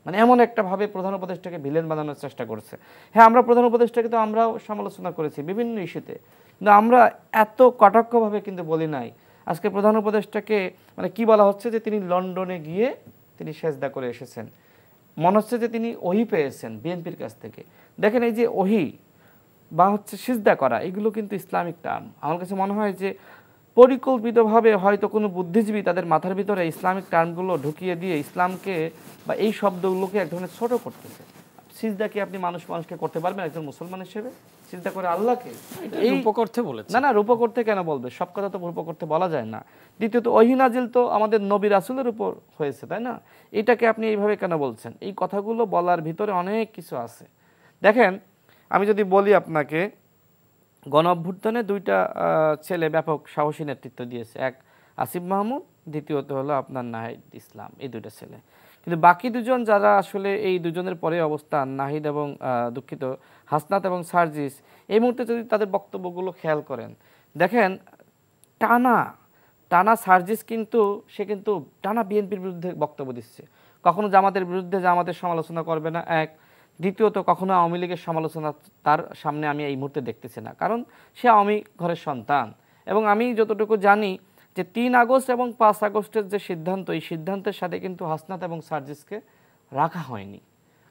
মানে এমন একটা ভাবে প্রধান উপদেষ্টাকে ভিলেন বানানোর চেষ্টা করছে। হ্যাঁ, আমরা প্রধান উপদেষ্টাকে তো আমরাও সমালোচনা করেছি বিভিন্ন ইস্যুতে, কিন্তু আমরা এত কটাক্ষভাবে কিন্তু বলি নাই। আজকে প্রধান উপদেষ্টাকে মানে কি বলা হচ্ছে যে তিনি লন্ডনে গিয়ে তিনি সেজদা করে এসেছেন, মনে হচ্ছে যে তিনি ওহি পেয়েছেন বিএনপির কাছ থেকে। দেখেন এই যে ওহি বা হচ্ছে সিজদা করা, এগুলো কিন্তু ইসলামিক টার্ম। আমার কাছে মনে হয় যে পরিকল্পিতভাবে হয়তো কোনো বুদ্ধিজীবী তাদের মাথার ভিতরে ইসলামিক টার্মগুলো ঢুকিয়ে দিয়ে ইসলামকে বা এই শব্দগুলোকে এক ধরনের ছোট করতেছে। সিজদা কি আপনি মানুষকে করতে পারবেন একজন মুসলমান হিসেবে? সিজদা করে আল্লাহকে? এই রূপকর্থে বলেছে না, রূপ করতে কেন বলবে? সব কথা তো রূপ করতে বলা যায় না। দ্বিতীয়ত ওহী নাজিল তো আমাদের নবী রাসূলের উপর হয়েছে, তাই না? এটাকে আপনি এইভাবে কেন বলছেন? এই কথাগুলো বলার ভিতরে অনেক কিছু আছে। দেখেন আমি যদি বলি আপনাকে, গণ অভ্যুত্থানে দুইটা ছেলে ব্যাপক সাহসী নেতৃত্ব দিয়েছে, এক আসিফ মাহমুদ, দ্বিতীয়ত হলো আপনার নাহিদ ইসলাম, এই দুইটা ছেলে। কিন্তু বাকি দুজন যারা আসলে এই দুজনের পরে অবস্থান, নাহিদ এবং দুঃখিত হাসনাত এবং সার্জিস, এই মুহূর্তে যদি তাদের বক্তব্যগুলো খেয়াল করেন, দেখেন টানা সার্জিস কিন্তু সে কিন্তু টানা বিএনপির বিরুদ্ধে বক্তব্য দিচ্ছে, কখনো জামাতের বিরুদ্ধে জামাতের সমালোচনা করবে না। এক, দ্বিতীয়ত কখনো আওয়ামী লীগের সমালোচনা তার সামনে আমি এই মুহূর্তে দেখতেছি না, কারণ সে আওয়ামী ঘরের সন্তান। এবং আমি যতটুকু জানি যে 3 আগস্ট এবং 5 আগস্টের যে সিদ্ধান্ত, এই সিদ্ধান্তের সাথে কিন্তু হাসনাত এবং সার্জিসকে রাখা হয়নি,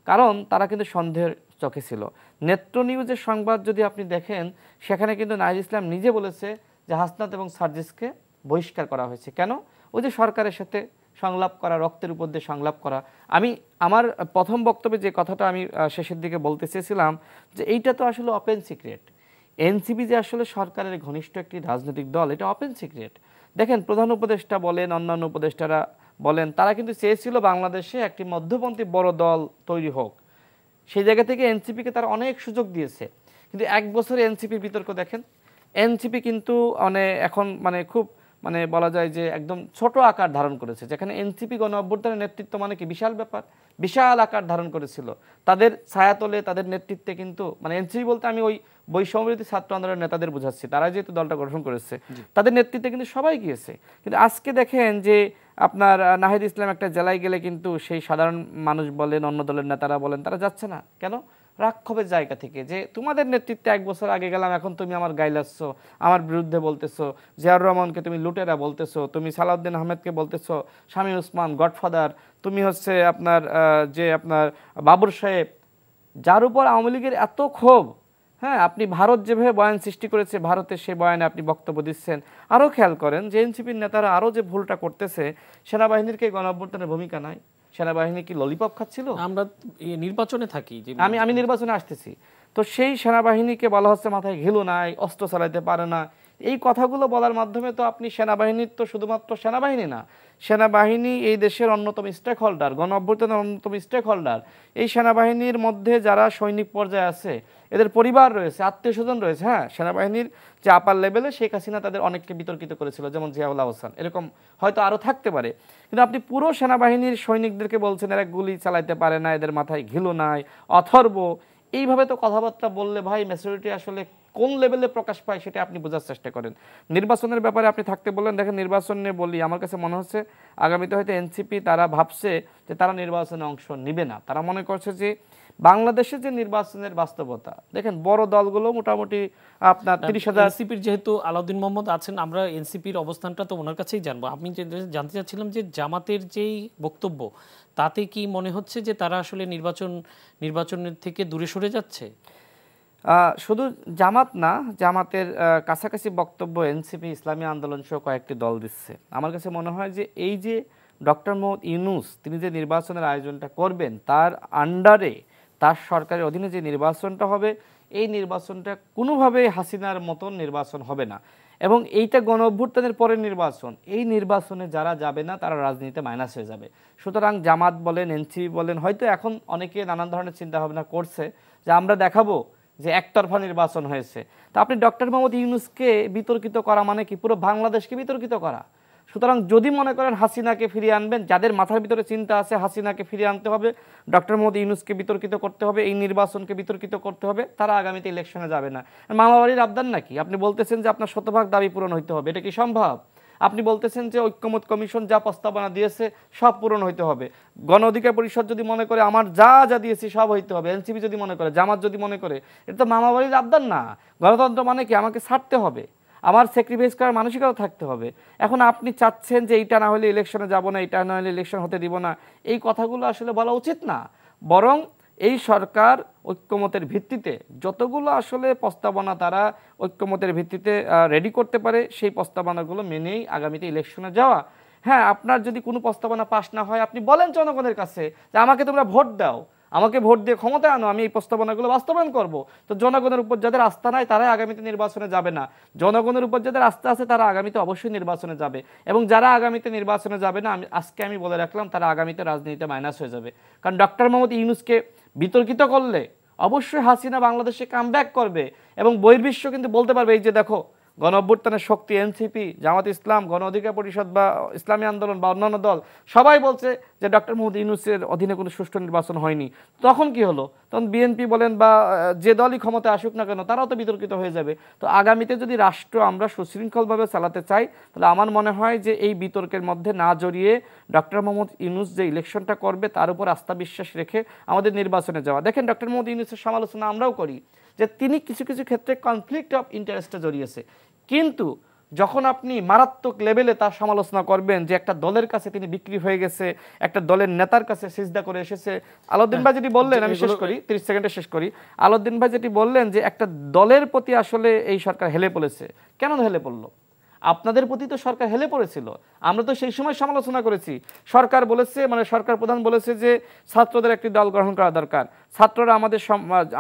কারণ তারা কিন্তু সন্দেহের চোখে ছিল। নেত্র নিউজের সংবাদ যদি আপনি দেখেন, সেখানে কিন্তু নাহিদ ইসলাম নিজে বলেছে যে হাসনাত এবং সার্জিসকে বহিষ্কার করা হয়েছে। কেন? ওই যে সরকারের সাথে সংলাপ করা, রক্তের উপর দিয়ে সংলাপ করা। আমি আমার প্রথম বক্তব্যে যে কথাটা আমি শেষের দিকে বলতে চেয়েছিলাম যে এইটা তো আসলে ওপেন সিক্রেট। এনসিপি যে আসলে সরকারের ঘনিষ্ঠ একটি রাজনৈতিক দল, এটা ওপেন সিক্রেট। দেখেন প্রধান উপদেষ্টা বলেন, অন্যান্য উপদেষ্টারা বলেন, তারা কিন্তু চেয়েছিল বাংলাদেশে একটি মধ্যপন্থী বড় দল তৈরি হোক। সেই জায়গা থেকে এনসিপিকে তারা অনেক সুযোগ দিয়েছে। কিন্তু 1 বছরে এনসিপির বিতর্ক দেখেন, এনসিপি কিন্তু এখন খুব বলা যায় যে একদম ছোট আকার ধারণ করেছে, যেখানে এনসিপি গণ অভ্যুত্থানের নেতৃত্ব কি বিশাল ব্যাপার, বিশাল আকার ধারণ করেছিল। তাদের ছায়াতলে তাদের নেতৃত্বে কিন্তু এনসিপি বলতে আমি ওই বৈষম্যবিরোধী ছাত্র আন্দোলনের নেতাদের বোঝাচ্ছি, তারা যেহেতু দলটা গঠন করেছে তাদের নেতৃত্বে কিন্তু সবাই গিয়েছে। কিন্তু আজকে দেখেন যে আপনার নাহিদ ইসলাম একটা জেলায় গেলে কিন্তু সেই সাধারণ মানুষ বলেন, অন্য দলের নেতারা বলেন, তারা যাচ্ছে না। কেন? রাক্ষসের জায়গা থেকে, যে তোমাদের নেতৃত্বে 1 বছর আগে গেলাম, এখন তুমি আমার গাইলাচ্ছ, আমার বিরুদ্ধে বলতেছো, জিয়াউর রহমানকে তুমি লুটেরা বলতেছো, তুমি সালাউদ্দিন আহমেদকে বলতেছো শামীম ওসমান গডফাদার, তুমি হচ্ছে আপনার আপনার বাবর সাহেব, যার উপর আওয়ামী লীগের এত ক্ষোভ। হ্যাঁ, আপনি ভারত যেভাবে বয়ান সৃষ্টি করেছে, ভারতের সেই বয়ানে আপনি বক্তব্য দিচ্ছেন। আরও খেয়াল করেন যে এনসিপির নেতারা আরও যে ভুলটা করতেছে, সেনাবাহিনীর কি গণঅভ্যুত্থানের ভূমিকা নাই? সেনাবাহিনী কি ললিপপ খাচ্ছিল? আমরা নির্বাচনে থাকি, যে আমি নির্বাচনে আসতেছি, তো সেই সেনাবাহিনীকে বলা হচ্ছে মাথায় ঘিলু নাই, অস্ত্র চালাইতে পারে না। এই কথাগুলো বলার মাধ্যমে তো আপনি সেনাবাহিনীর তো শুধুমাত্র সেনাবাহিনী না, সেনাবাহিনী এই দেশের অন্যতম স্টেক হোল্ডার, গণ অভ্যুত্থানের অন্যতম স্টেক হোল্ডার। এই সেনাবাহিনীর মধ্যে যারা সৈনিক পর্যায়ে আছে, এদের পরিবার রয়েছে, আত্মীয় স্বজন রয়েছে। হ্যাঁ, সেনাবাহিনীর যে আপার লেভেলে শেখ হাসিনা তাদের অনেককে বিতর্কিত করেছিল, যেমন জিয়াউল আহসান, এরকম হয়তো আরও থাকতে পারে। কিন্তু আপনি পুরো সেনাবাহিনীর সৈনিকদেরকে বলছেন এরা গুলি চালাইতে পারে না, এদের মাথায় ঘিলু নাই, অথর্ব। এইভাবে তো কথাবার্তা বললে ভাই ম্যাচুরিটি আসলে কোন লেভেলে প্রকাশ পায় সেটা আপনি বোঝার চেষ্টা করেন। নির্বাচনের ব্যাপারে আপনি থাকতে বললেন, দেখেন নির্বাচন নিয়ে বলি, আমার কাছে মনে হচ্ছে আগামীতে হয়তো এনসিপি তারা ভাবছে যে তারা নির্বাচনে অংশ নেবে না। তারা মনে করছে যে বাংলাদেশের যে নির্বাচনের বাস্তবতা, দেখেন বড় দলগুলো মোটামুটি আপনার 30,000। এনসিপির যেহেতু আলাউদ্দিন মোহাম্মদ আছেন, আমরা এনসিপির অবস্থানটা তো ওনার কাছেই জানবো। আমি জানতে চাচ্ছিলাম যে জামাতের যেই বক্তব্য, তাতে কি মনে হচ্ছে যে তারা আসলে নির্বাচনের থেকে দূরে সরে যাচ্ছে? শুধু জামাত না, জামাতের কাছাকাছি বক্তব্য এনসিপি, ইসলামী আন্দোলন সহ কয়েকটি দল দিচ্ছে। আমার কাছে মনে হয় যে এই যে ডক্টর মোহাম্মদ ইউনূস তিনি যে নির্বাচনের আয়োজনটা করবেন, তার আন্ডারে, তার সরকারের অধীনে যে নির্বাচনটা হবে, এই নির্বাচনটা কোনোভাবেই হাসিনার মতন নির্বাচন হবে না। এবং এইটা গণ অভ্যুত্থানের পরের নির্বাচন, এই নির্বাচনে যারা যাবে না তারা রাজনীতিতে মাইনাস হয়ে যাবে। সুতরাং জামাত বলেন, এনসিপি বলেন, হয়তো এখন অনেকে নানান ধরনের চিন্তাভাবনা করছে যে আমরা দেখাবো যে একতরফা নির্বাচন হয়েছে। তা আপনি ডক্টর মোহাম্মদ ইউনূসকে বিতর্কিত করা মানে কি পুরো বাংলাদেশকে বিতর্কিত করা। সুতরাং যদি মনে করেন হাসিনাকে ফিরিয়ে আনবেন, যাদের মাথার ভিতরে চিন্তা আছে হাসিনাকে ফিরিয়ে আনতে হবে, ডক্টর মোহাম্মদ ইউনূসকে বিতর্কিত করতে হবে, এই নির্বাচনকে বিতর্কিত করতে হবে, তারা আগামীতে ইলেকশনে যাবে না। মামাবাড়ির আবদার নাকি? আপনি বলতেছেন যে আপনার 100% দাবি পূরণ হইতে হবে, এটা কি সম্ভব? আপনি বলতেছেন যে ঐক্যমত কমিশন যা প্রস্তাবনা দিয়েছে সব পূরণ হইতে হবে, গণ অধিকার পরিষদ যদি মনে করে আমার যা যা দিয়েছি সব হইতে হবে, এনসিপি যদি মনে করে, জামাত যদি মনে করে, এটা তো মামাবাড়ির আবদার না। গণতন্ত্র মানে কি? আমাকে ছাড়তে হবে, আমার স্যাক্রিফাইস করার মানসিকতা থাকতে হবে। এখন আপনি চাচ্ছেন যে এইটা না হলে ইলেকশনে যাব না, এইটা না হলে ইলেকশন হতে দিব না, এই কথাগুলো আসলে বলা উচিত না। বরং এই সরকার ঐক্যমতের ভিত্তিতে যতগুলো আসলে প্রস্তাবনা তারা ঐক্যমতের ভিত্তিতে রেডি করতে পারে, সেই প্রস্তাবনাগুলো মেনেই আগামীতে ইলেকশনে যাওয়া। হ্যাঁ, আপনার যদি কোনো প্রস্তাবনা পাস না হয়, আপনি বলেন জনগণের কাছে যে আমাকে তোমরা ভোট দাও, আমাকে ভোট দিয়ে ক্ষমতায় আনো, আমি এই প্রস্তাবনাগুলো বাস্তবায়ন করব। তো জনগণের উপর যাদের আস্থা নাই তারাই আগামীতে নির্বাচনে যাবে না, জনগণের উপর যাদের আস্থা আছে তারা আগামীতে অবশ্যই নির্বাচনে যাবে। এবং যারা আগামীতে নির্বাচনে যাবে না, আমি বলে রাখলাম, তারা আগামীতে রাজনীতিতে মাইনাস হয়ে যাবে। কারণ ডক্টর মোহাম্মদ ইউনূসকে বিতর্কিত করলে অবশ্যই হাসিনা বাংলাদেশে কামব্যাক করবে এবং বহির্বিশ্ব কিন্তু বলতে পারবে এই যে দেখো গণ অভ্যুত্থানের শক্তি এনসিপি, জামাত ইসলাম, গণ অধিকার পরিষদ বা ইসলামী আন্দোলন বা অন্যান্য দল সবাই বলছে যে ডক্টর মোহাম্মদ ইউনূসের অধীনে কোনো সুষ্ঠু নির্বাচন হয়নি। তখন কি হলো? তখন বিএনপি বলেন বা যে দলই ক্ষমতায় আসুক না কেন তারাও তো বিতর্কিত হয়ে যাবে। তো আগামীতে যদি রাষ্ট্র আমরা সুশৃঙ্খলভাবে চালাতে চাই, তাহলে আমার মনে হয় যে এই বিতর্কের মধ্যে না জড়িয়ে ডক্টর মোহাম্মদ ইউনূস যে ইলেকশনটা করবে তার উপর আস্থা বিশ্বাস রেখে আমাদের নির্বাচনে যাওয়া। দেখেন, ডক্টর মোহাম্মদ ইউনূসের সমালোচনা আমরাও করি যে তিনি কিছু কিছু ক্ষেত্রে কনফ্লিক্ট অফ ইন্টারেস্টে জড়িয়েছে, কিন্তু যখন আপনি মারাত্মক লেভেলে তার সমালোচনা করবেন যে একটা দলের কাছে তিনি বিক্রি হয়ে গেছে, একটা দলের নেতার কাছে সিজদা করে এসেছে। আলাউদ্দিন ভাই যেটি বললেন, আমি শেষ করি, 30 সেকেন্ডে শেষ করি। আলাউদ্দিন ভাই যেটি বললেন যে একটা দলের প্রতি আসলে এই সরকার হেলে পড়েছে। কেন হেলে পড়লো? আপনাদের প্রতি তো সরকার হেলে পড়েছিল, আমরা তো সেই সময় সমালোচনা করেছি। সরকার বলেছে, মানে সরকার প্রধান বলেছে যে ছাত্রদের একটি দল গ্রহণ করা দরকার, ছাত্ররা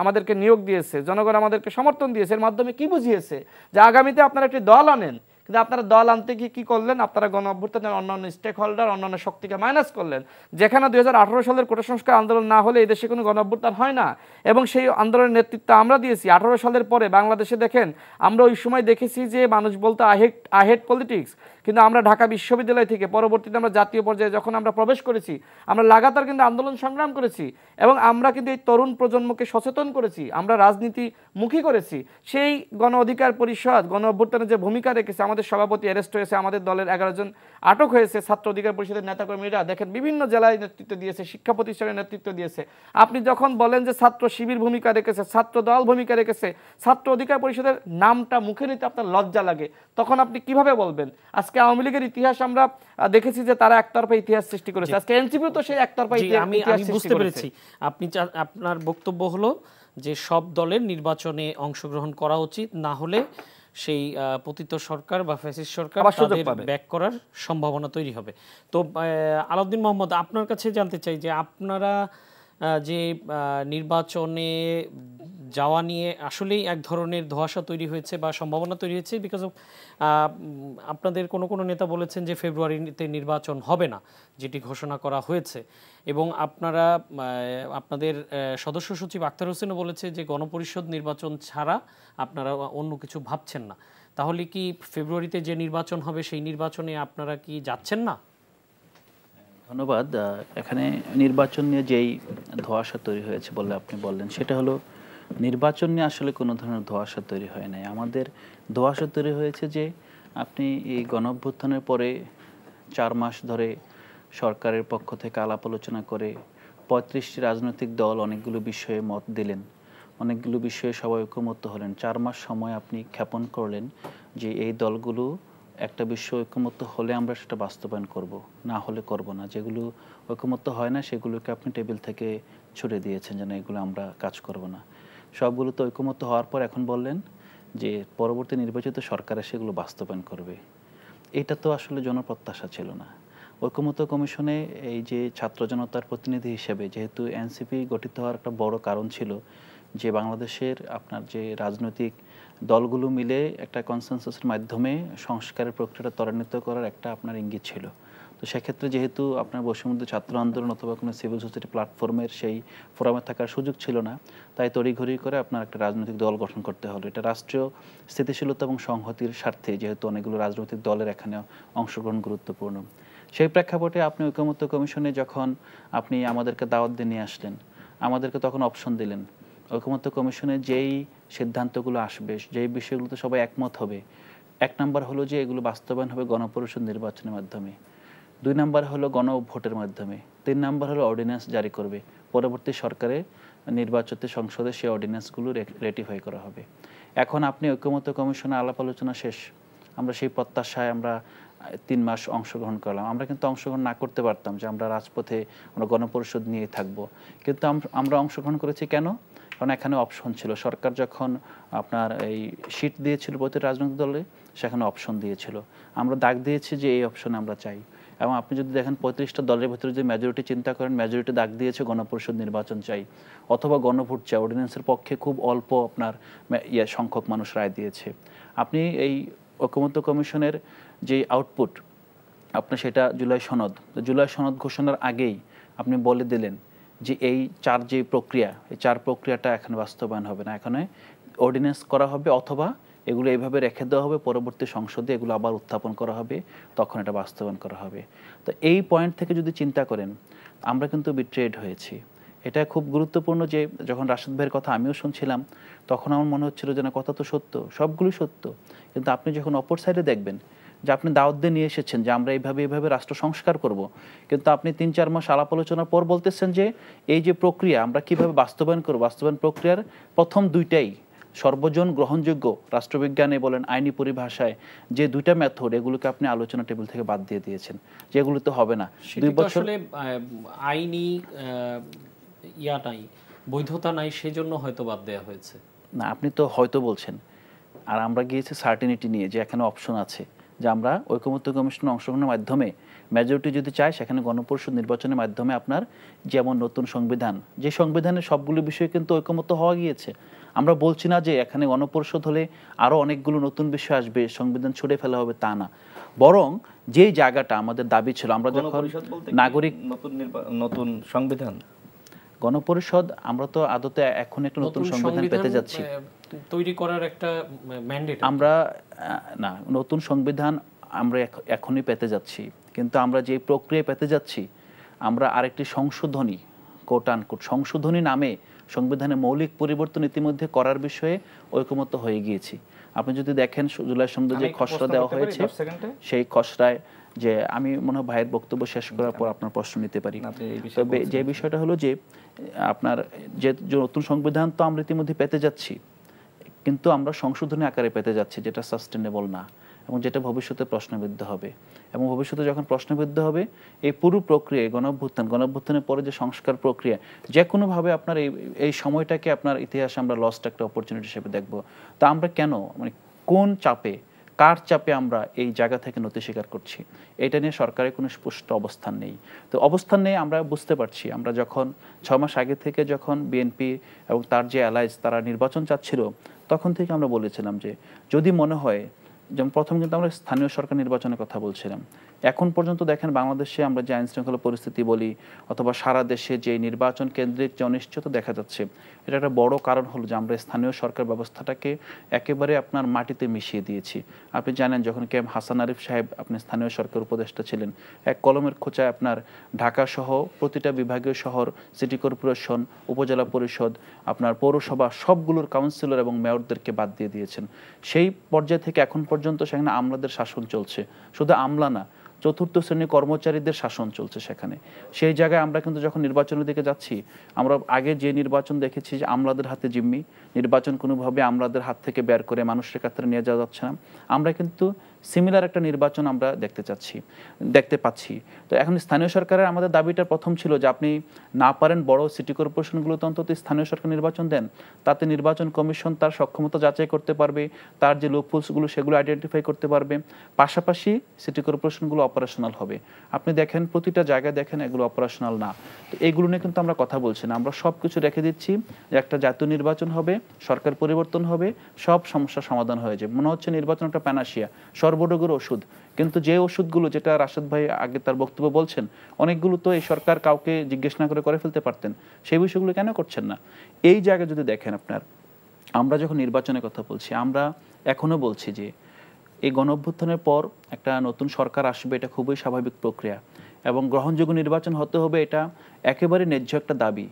আমাদেরকে নিয়োগ দিয়েছে, জনগণ আমাদেরকে সমর্থন দিয়েছে। এর মাধ্যমে কি বুঝিয়েছে? যে আগামীতে আপনারা একটি দল আনেন। কিন্তু আপনারা দল আনতে গিয়ে কী করলেন? আপনারা গণ অভ্যুত্থানের অন্যান্য স্টেক হোল্ডার, অন্যান্য শক্তিকে মাইনাস করলেন। যেখানে 2018 সালের কোটা সংস্কার আন্দোলন না হলে এই দেশে কোনো গণ অভ্যুত্থান হয় না, এবং সেই আন্দোলনের নেতৃত্ব আমরা দিয়েছি। 18 সালের পরে বাংলাদেশে দেখেন, আমরা ওই সময় দেখেছি যে মানুষ বলতো আই হেট পলিটিক্স, কিন্তু আমরা ঢাকা বিশ্ববিদ্যালয় থেকে পরবর্তীতে আমরা জাতীয় পর্যায়ে যখন আমরা প্রবেশ করেছি, আমরা লাগাতার কিন্তু আন্দোলন সংগ্রাম করেছি এবং আমরা কিন্তু এই তরুণ প্রজন্মকে সচেতন করেছি, আমরা রাজনীতিমুখী করেছি। সেই গণ অধিকার পরিষদ গণ অভ্যুত্থানের যে ভূমিকা রেখেছে, আমাদের আমাদের সভাপতি অ্যারেস্ট হয়েছে, আমাদের দলের 11 জন আটক হয়েছে, ছাত্র অধিকার পরিষদের নেতাকর্মীরা দেখেন বিভিন্ন জেলায় নেতৃত্ব দিয়েছে, শিক্ষা প্রতিষ্ঠানের নেতৃত্ব দিয়েছে। আপনি যখন বলেন যে ছাত্র শিবির ভূমিকা রেখেছে, ছাত্র দল ভূমিকা রেখেছে, ছাত্র অধিকার পরিষদের নামটা মুখে নিতে আপনার লজ্জা লাগে, তখন আপনি কিভাবে বলবেন? আজকে আওয়ামী লীগের ইতিহাস আমরা দেখেছি যে তারা একতরফা ইতিহাস সৃষ্টি করেছে, আজকে এনসিপিও তো সেই একতরফা আমি বুঝতে পেরেছি। আপনার বক্তব্য হলো যে সব দলের নির্বাচনে অংশগ্রহণ করা উচিত, না হলে সেই পতিত সরকার বা ফ্যাসিস্ট সরকার তাদের ব্যাক করার সম্ভাবনা তৈরি হবে। তো আলাউদ্দিন মোহাম্মদ, আপনার কাছে জানতে চাই যে আপনারা যে নির্বাচনে যাওয়া নিয়ে আসলেই এক ধরনের ধোঁয়াশা তৈরি হয়েছে বা সম্ভাবনা তৈরি হয়েছে, বিকজ অফ আপনাদের কোনো নেতা বলেছেন যে ফেব্রুয়ারিতে নির্বাচন হবে না, যেটি ঘোষণা করা হয়েছে, এবং আপনারা আপনাদের সদস্য সচিব আক্তার হোসেনও বলেছে যে গণপরিষদ নির্বাচন ছাড়া আপনারা অন্য কিছু ভাবছেন না। তাহলে কি ফেব্রুয়ারিতে যে নির্বাচন হবে সেই নির্বাচনে আপনারা কি যাচ্ছেন না? ধন্যবাদ। এখানে নির্বাচন নিয়ে যেই ধোঁয়াশা তৈরি হয়েছে বলে আপনি বললেন, সেটা হলো নির্বাচন নিয়ে আসলে কোনো ধরনের ধোঁয়াশা তৈরি হয় নাই। আমাদের ধোঁয়াশা তৈরি হয়েছে যে আপনি এই গণঅভ্যুত্থানের পরে 4 মাস ধরে সরকারের পক্ষ থেকে আলাপ আলোচনা করে 35টি রাজনৈতিক দল অনেকগুলো বিষয়ে মত দিলেন, অনেকগুলো বিষয়ে সবাই ঐকমত্য হলেন। 4 মাস সময় আপনি ক্ষেপণ করলেন যে এই দলগুলো একটা বিষয় ঐকমত্য হলে আমরা সেটা বাস্তবায়ন করব, না হলে করব না। যেগুলো ঐকমত্য হয় না সেগুলোকে আপনি টেবিল থেকে ছুড়ে দিয়েছেন যেন এগুলো আমরা কাজ করব না। সবগুলো তো ঐকমত্য হওয়ার পর এখন বললেন যে পরবর্তী নির্বাচিত সরকার সেগুলো বাস্তবায়ন করবে। এটা তো আসলে জনপ্রত্যাশা ছিল না। ঐকমত্য কমিশনে এই যে ছাত্র জনতার প্রতিনিধি হিসেবে যেহেতু এনসিপি গঠিত হওয়ার একটা বড় কারণ ছিল যে বাংলাদেশের আপনার যে রাজনৈতিক দলগুলো মিলে একটা কনসেনসাসের মাধ্যমে সংস্কারের প্রক্রিয়াটা ত্বরান্বিত করার একটা আপনার ইঙ্গিত ছিল। তো সেক্ষেত্রে যেহেতু আপনার বৈষম্য ছাত্র আন্দোলন অথবা কোনো সিভিল সোসাইটি প্ল্যাটফর্মের সেই ফোরামে থাকার সুযোগ ছিল না, তাই তড়িঘড়ি করে আপনার একটা রাজনৈতিক দল গঠন করতে হলো। এটা রাষ্ট্রীয় স্থিতিশীলতা এবং সংহতির স্বার্থে, যেহেতু অনেকগুলো রাজনৈতিক দলের এখানে অংশগ্রহণ গুরুত্বপূর্ণ। সেই প্রেক্ষাপটে আপনি ঐকমত্য কমিশনে যখন আপনি আমাদেরকে দাওয়াত দিয়ে নিয়ে আসলেন, আমাদেরকে তখন অপশন দিলেন ঐকমত্য কমিশনে যেই সিদ্ধান্তগুলো আসবে, যেই বিষয়গুলোতে সবাই একমত হবে, 1 নাম্বার হলো যে এগুলো বাস্তবায়ন হবে গণপরিষদ নির্বাচনের মাধ্যমে, 2 নাম্বার হলো গণভোটের মাধ্যমে, 3 নাম্বার হলো অর্ডিন্যান্স জারি করবে, পরবর্তী সরকারে নির্বাচিত সংসদে সেই অর্ডিন্যান্সগুলো রেটিফাই করা হবে। এখন আপনি ঐকমত্য কমিশনে আলাপ আলোচনা শেষ, আমরা সেই প্রত্যাশায় আমরা 3 মাস অংশগ্রহণ করলাম। আমরা কিন্তু অংশগ্রহণ না করতে পারতাম যে আমরা রাজপথে আমরা গণপরিষদ নিয়ে থাকবো, কিন্তু আমরা অংশগ্রহণ করেছি কেন? কারণ এখানে অপশন ছিল। সরকার যখন আপনার এই সিট দিয়েছিল প্রতি রাজনৈতিক দলে, সেখানে অপশন দিয়েছিল। আমরা দাগ দিয়েছি যে এই অপশনে আমরা চাই, এবং আপনি যদি দেখেন 35টা দলের ভিতরে যে মেজরিটি চিন্তা করেন, মেজরিটি দাগ দিয়েছে গণপরিষদ নির্বাচন চাই অথবা গণভোট চাই। অর্ডিন্যান্সের পক্ষে খুব অল্প আপনার সংখ্যক মানুষ রায় দিয়েছে। আপনি এই ঐকমত্য কমিশনের যে আউটপুট আপনার সেটা জুলাই সনদ ঘোষণার আগেই আপনি বলে দিলেন যে এই 4 যে প্রক্রিয়া, এই 4 প্রক্রিয়াটা এখানে বাস্তবায়ন হবে না, এখানে অর্ডিন্যান্স করা হবে অথবা এগুলো এইভাবে রেখে দেওয়া হবে, পরবর্তী সংসদে এগুলো আবার উত্থাপন করা হবে, তখন এটা বাস্তবায়ন করা হবে। তো এই পয়েন্ট থেকে যদি চিন্তা করেন, আমরা কিন্তু বিট্রেড হয়েছি। এটা খুব গুরুত্বপূর্ণ যে যখন রাশেদ ভাইয়ের কথা আমিও শুনছিলাম, তখন আমার মনে হচ্ছিল যে না, কথা তো সত্য, সবগুলোই সত্য, কিন্তু আপনি যখন অপর সাইডে দেখবেন যে আপনি দাওয়াত দিয়ে নিয়ে এসেছেন যে আমরা এইভাবে রাষ্ট্র সংস্কার করব, কিন্তু আপনি 3-4 মাস আলাপ আলোচনার পর বলতেছেন যে এই যে প্রক্রিয়া আমরা কিভাবে বাস্তবায়ন করব, বাস্তবায়ন প্রক্রিয়ার প্রথম 2টাই সর্বজন গ্রহণযোগ্য, রাষ্ট্রবিজ্ঞানে বলেন আইনি পরিভাষায় যে 2টা মেথড, এগুলোকে আপনি আলোচনা টেবিল থেকে বাদ দিয়ে দিয়েছেন, যেগুলো তো হবে না। 2 বছর আইনি নাই, বৈধতা নাই, সেজন্য হয়তো বাদ দেওয়া হয়েছে। না, আপনি তো হয়তো বলছেন, আর আমরা গিয়েছি সার্টেনিটি নিয়ে যে এখানে অপশন আছে যে আমরা ঐকমত্য কমিশনে অংশগ্রহণের মাধ্যমে মেজরিটি যদি চায় সেখানে গণপরিষদ নির্বাচনের মাধ্যমে আপনার যেমন নতুন সংবিধান, যে সংবিধানের সবগুলো বিষয়ে কিন্তু ঐকমত্য হওয়া গিয়েছে। আমরা বলছি না যে এখানে গণপরিষদ হলে আরও অনেকগুলো নতুন বিষয় আসবে, সংবিধান ছুড়ে ফেলা হবে, তা না। বরং যেই জায়গাটা আমাদের দাবি ছিল, আমরা যখন নাগরিক নতুন সংবিধান গণপরিষদ, আমরা তো আদতে এখন একটা নতুন সংবিধান পেতে যাচ্ছি, তৈরি করার একটা ম্যান্ডেট আমরা না, নতুন সংবিধান আমরা এখনই পেতে যাচ্ছি, কিন্তু আমরা যে প্রক্রিয়া পেতে যাচ্ছি, আমরা আরেকটি সংশোধনী কোট আনকোট সংশোধনী নামে সংবিধানে মৌলিক পরিবর্তন ইতিমধ্যে করার বিষয়ে ঐকমত্য হয়ে গিয়েছি। আপনি যদি দেখেন জুলাই সনদে যে খসড়া দেওয়া হয়েছে সেই খসড়ায় যে আমি মনে হয় ভাইয়ের বক্তব্য শেষ করার পর আপনার প্রশ্ন নিতে পারি। তবে যে বিষয়টা হলো যে আপনার যে নতুন সংবিধান তো আমরা ইতিমধ্যে পেতে যাচ্ছি, কিন্তু আমরা সংশোধনী আকারে পেতে যাচ্ছি যেটা সাস্টেনেবল না এবং যেটা ভবিষ্যতে প্রশ্নবিদ্ধ হবে। এবং ভবিষ্যতে যখন প্রশ্নবিদ্ধ হবে এই পুরো প্রক্রিয়ায় গণঅভ্যুত্থানের পরে যে সংস্কার প্রক্রিয়া যে কোনোভাবে আপনার এই সময়টাকে আপনার ইতিহাসে আমরা লস্ট একটা অপরচুনিটি হিসেবে দেখব। তা আমরা কেন মানে কোন চাপে কার চাপে আমরা এই জায়গা থেকে নতি স্বীকার করছি, এটা নিয়ে সরকারের কোনো স্পষ্ট অবস্থান নেই। তো অবস্থান নেই আমরা বুঝতে পারছি। আমরা যখন 6 মাস আগে থেকে যখন বিএনপি এবং তার যে অ্যালায়েন্স তারা নির্বাচন চাচ্ছিল, তখন থেকে আমরা বলেছিলাম যে যদি মনে হয়, যেমন প্রথম কিন্তু আমরা স্থানীয় সরকার নির্বাচনের কথা বলছিলাম, এখন পর্যন্ত দেখেন বাংলাদেশে আমরা যে আইনশৃঙ্খলা পরিস্থিতি বলি অথবা সারা দেশে যে নির্বাচন কেন্দ্রিক যে অনিশ্চয়তা দেখা যাচ্ছে, এটা একটা বড় কারণ হলো যে আমরা স্থানীয় সরকার ব্যবস্থাটাকে একেবারে আপনার মাটিতে মিশিয়ে দিয়েছি। আপনি জানেন যখন কে এম হাসান আরিফ সাহেব আপনি স্থানীয় সরকার উপদেষ্টা ছিলেন, এক কলমের খোঁচায় আপনার ঢাকা সহ প্রতিটা বিভাগীয় শহর, সিটি কর্পোরেশন, উপজেলা পরিষদ, আপনার পৌরসভা সবগুলোর কাউন্সিলর এবং মেয়রদেরকে বাদ দিয়ে দিয়েছেন। সেই পর্যায় থেকে এখন পর্যন্ত সেখানে আমলাদের শাসন চলছে। শুধু আমলা না, চতুর্থ শ্রেণীর কর্মচারীদের শাসন চলছে সেখানে। সেই জায়গায় আমরা কিন্তু যখন নির্বাচনের দিকে যাচ্ছি, আমরা আগে যে নির্বাচন দেখেছি যে আমলাদের হাতে জিম্মি, নির্বাচন কোনোভাবে আমলাদের হাত থেকে বের করে মানুষের কাছে নিয়ে যাওয়া যাচ্ছে না। আমরা কিন্তু সিমিলার একটা নির্বাচন আমরা দেখতে পাচ্ছি। তো এখন স্থানীয় সরকারের আমাদের দাবিটা প্রথম ছিল যে আপনি না পারেন বড় সিটি কর্পোরেশনগুলোতে অন্তত স্থানীয় সরকার নির্বাচন দেন, তাতে নির্বাচন কমিশন তার সক্ষমতা যাচাই করতে পারবে, তার যে লুপহোলসগুলো সেগুলো আইডেন্টিফাই করতে পারবে, পাশাপাশি সিটি কর্পোরেশনগুলো অপারেশনাল হবে। আপনি দেখেন প্রতিটা জায়গায় দেখেন এগুলো অপারেশনাল না। তো এইগুলো নিয়ে কিন্তু আমরা কথা বলছি না, আমরা সব কিছু রেখে দিচ্ছি যে একটা জাতীয় নির্বাচন হবে, সরকার পরিবর্তন হবে, সব সমস্যার সমাধান হয়ে যাবে। মনে হচ্ছে নির্বাচন একটা প্যানাশিয়া, সর্বরোগের ওষুধ। কিন্তু যে ওষুধগুলো, যেটা রাশেদ ভাই আগে তার বক্তব্য বলছেন, অনেকগুলো তো এই সরকার কাউকে জিজ্ঞেস না করে ফেলতে পারতেন, সেই বিষয়গুলো কেন করছেন না? এই জায়গায় যদি দেখেন আপনার, আমরা যখন নির্বাচনের কথা বলছি, আমরা এখনো বলছি যে এই গণঅভ্যুত্থানের পর একটা নতুন সরকার আসবে, এটা খুবই স্বাভাবিক প্রক্রিয়া এবং গ্রহণযোগ্য নির্বাচন হতে হবে, এটা একেবারে ন্যায্য একটা দাবি।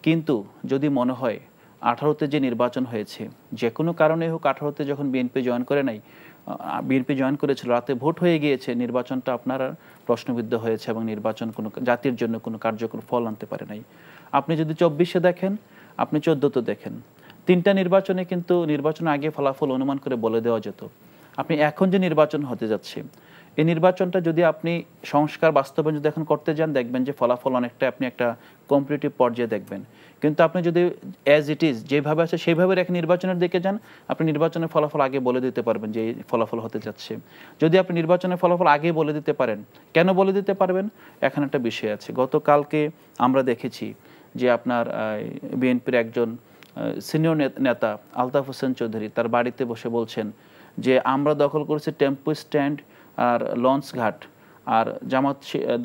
কিন্তু যদি মনে হয় 18তে যে নির্বাচন হয়েছে, যে কোনো কারণে হোক, 18তে যখন বিএনপি জয়েন করেছিল, রাতে ভোট হয়ে গিয়েছে, নির্বাচনটা আপনার প্রশ্নবিদ্ধ হয়েছে এবং নির্বাচন কোনো জাতির জন্য কোনো কার্যকর ফল আনতে পারে নাই। আপনি যদি 24-এ দেখেন, আপনি 14-তে দেখেন, 3টা নির্বাচনে কিন্তু নির্বাচন আগে ফলাফল অনুমান করে বলে দেওয়া যেত। আপনি এখন যে নির্বাচন হতে যাচ্ছে, এই নির্বাচনটা যদি আপনি সংস্কার বাস্তবায়ন যদি এখন করতে যান, দেখবেন যে ফলাফল অনেকটা আপনি একটা কম্পিটিটিভ পর্যায়ে দেখবেন। কিন্তু আপনি যদি অ্যাজ ইট ইজ যেভাবে আছে সেইভাবে রেখে নির্বাচনের দিকে যান, আপনি নির্বাচনের ফলাফল আগে বলে দিতে পারবেন যে এই ফলাফল হতে যাচ্ছে। যদি আপনি নির্বাচনের ফলাফল আগে বলে দিতে পারেন, কেন বলে দিতে পারবেন? এখানে একটা বিষয় আছে। গতকালকে আমরা দেখেছি যে আপনার বিএনপির একজন সিনিয়র নেতা আলতাফ হোসেন চৌধুরী তার বাড়িতে বসে বলছেন যে আমরা দখল করেছি টেম্পো স্ট্যান্ড আর লঞ্চ ঘাট, আর জামাত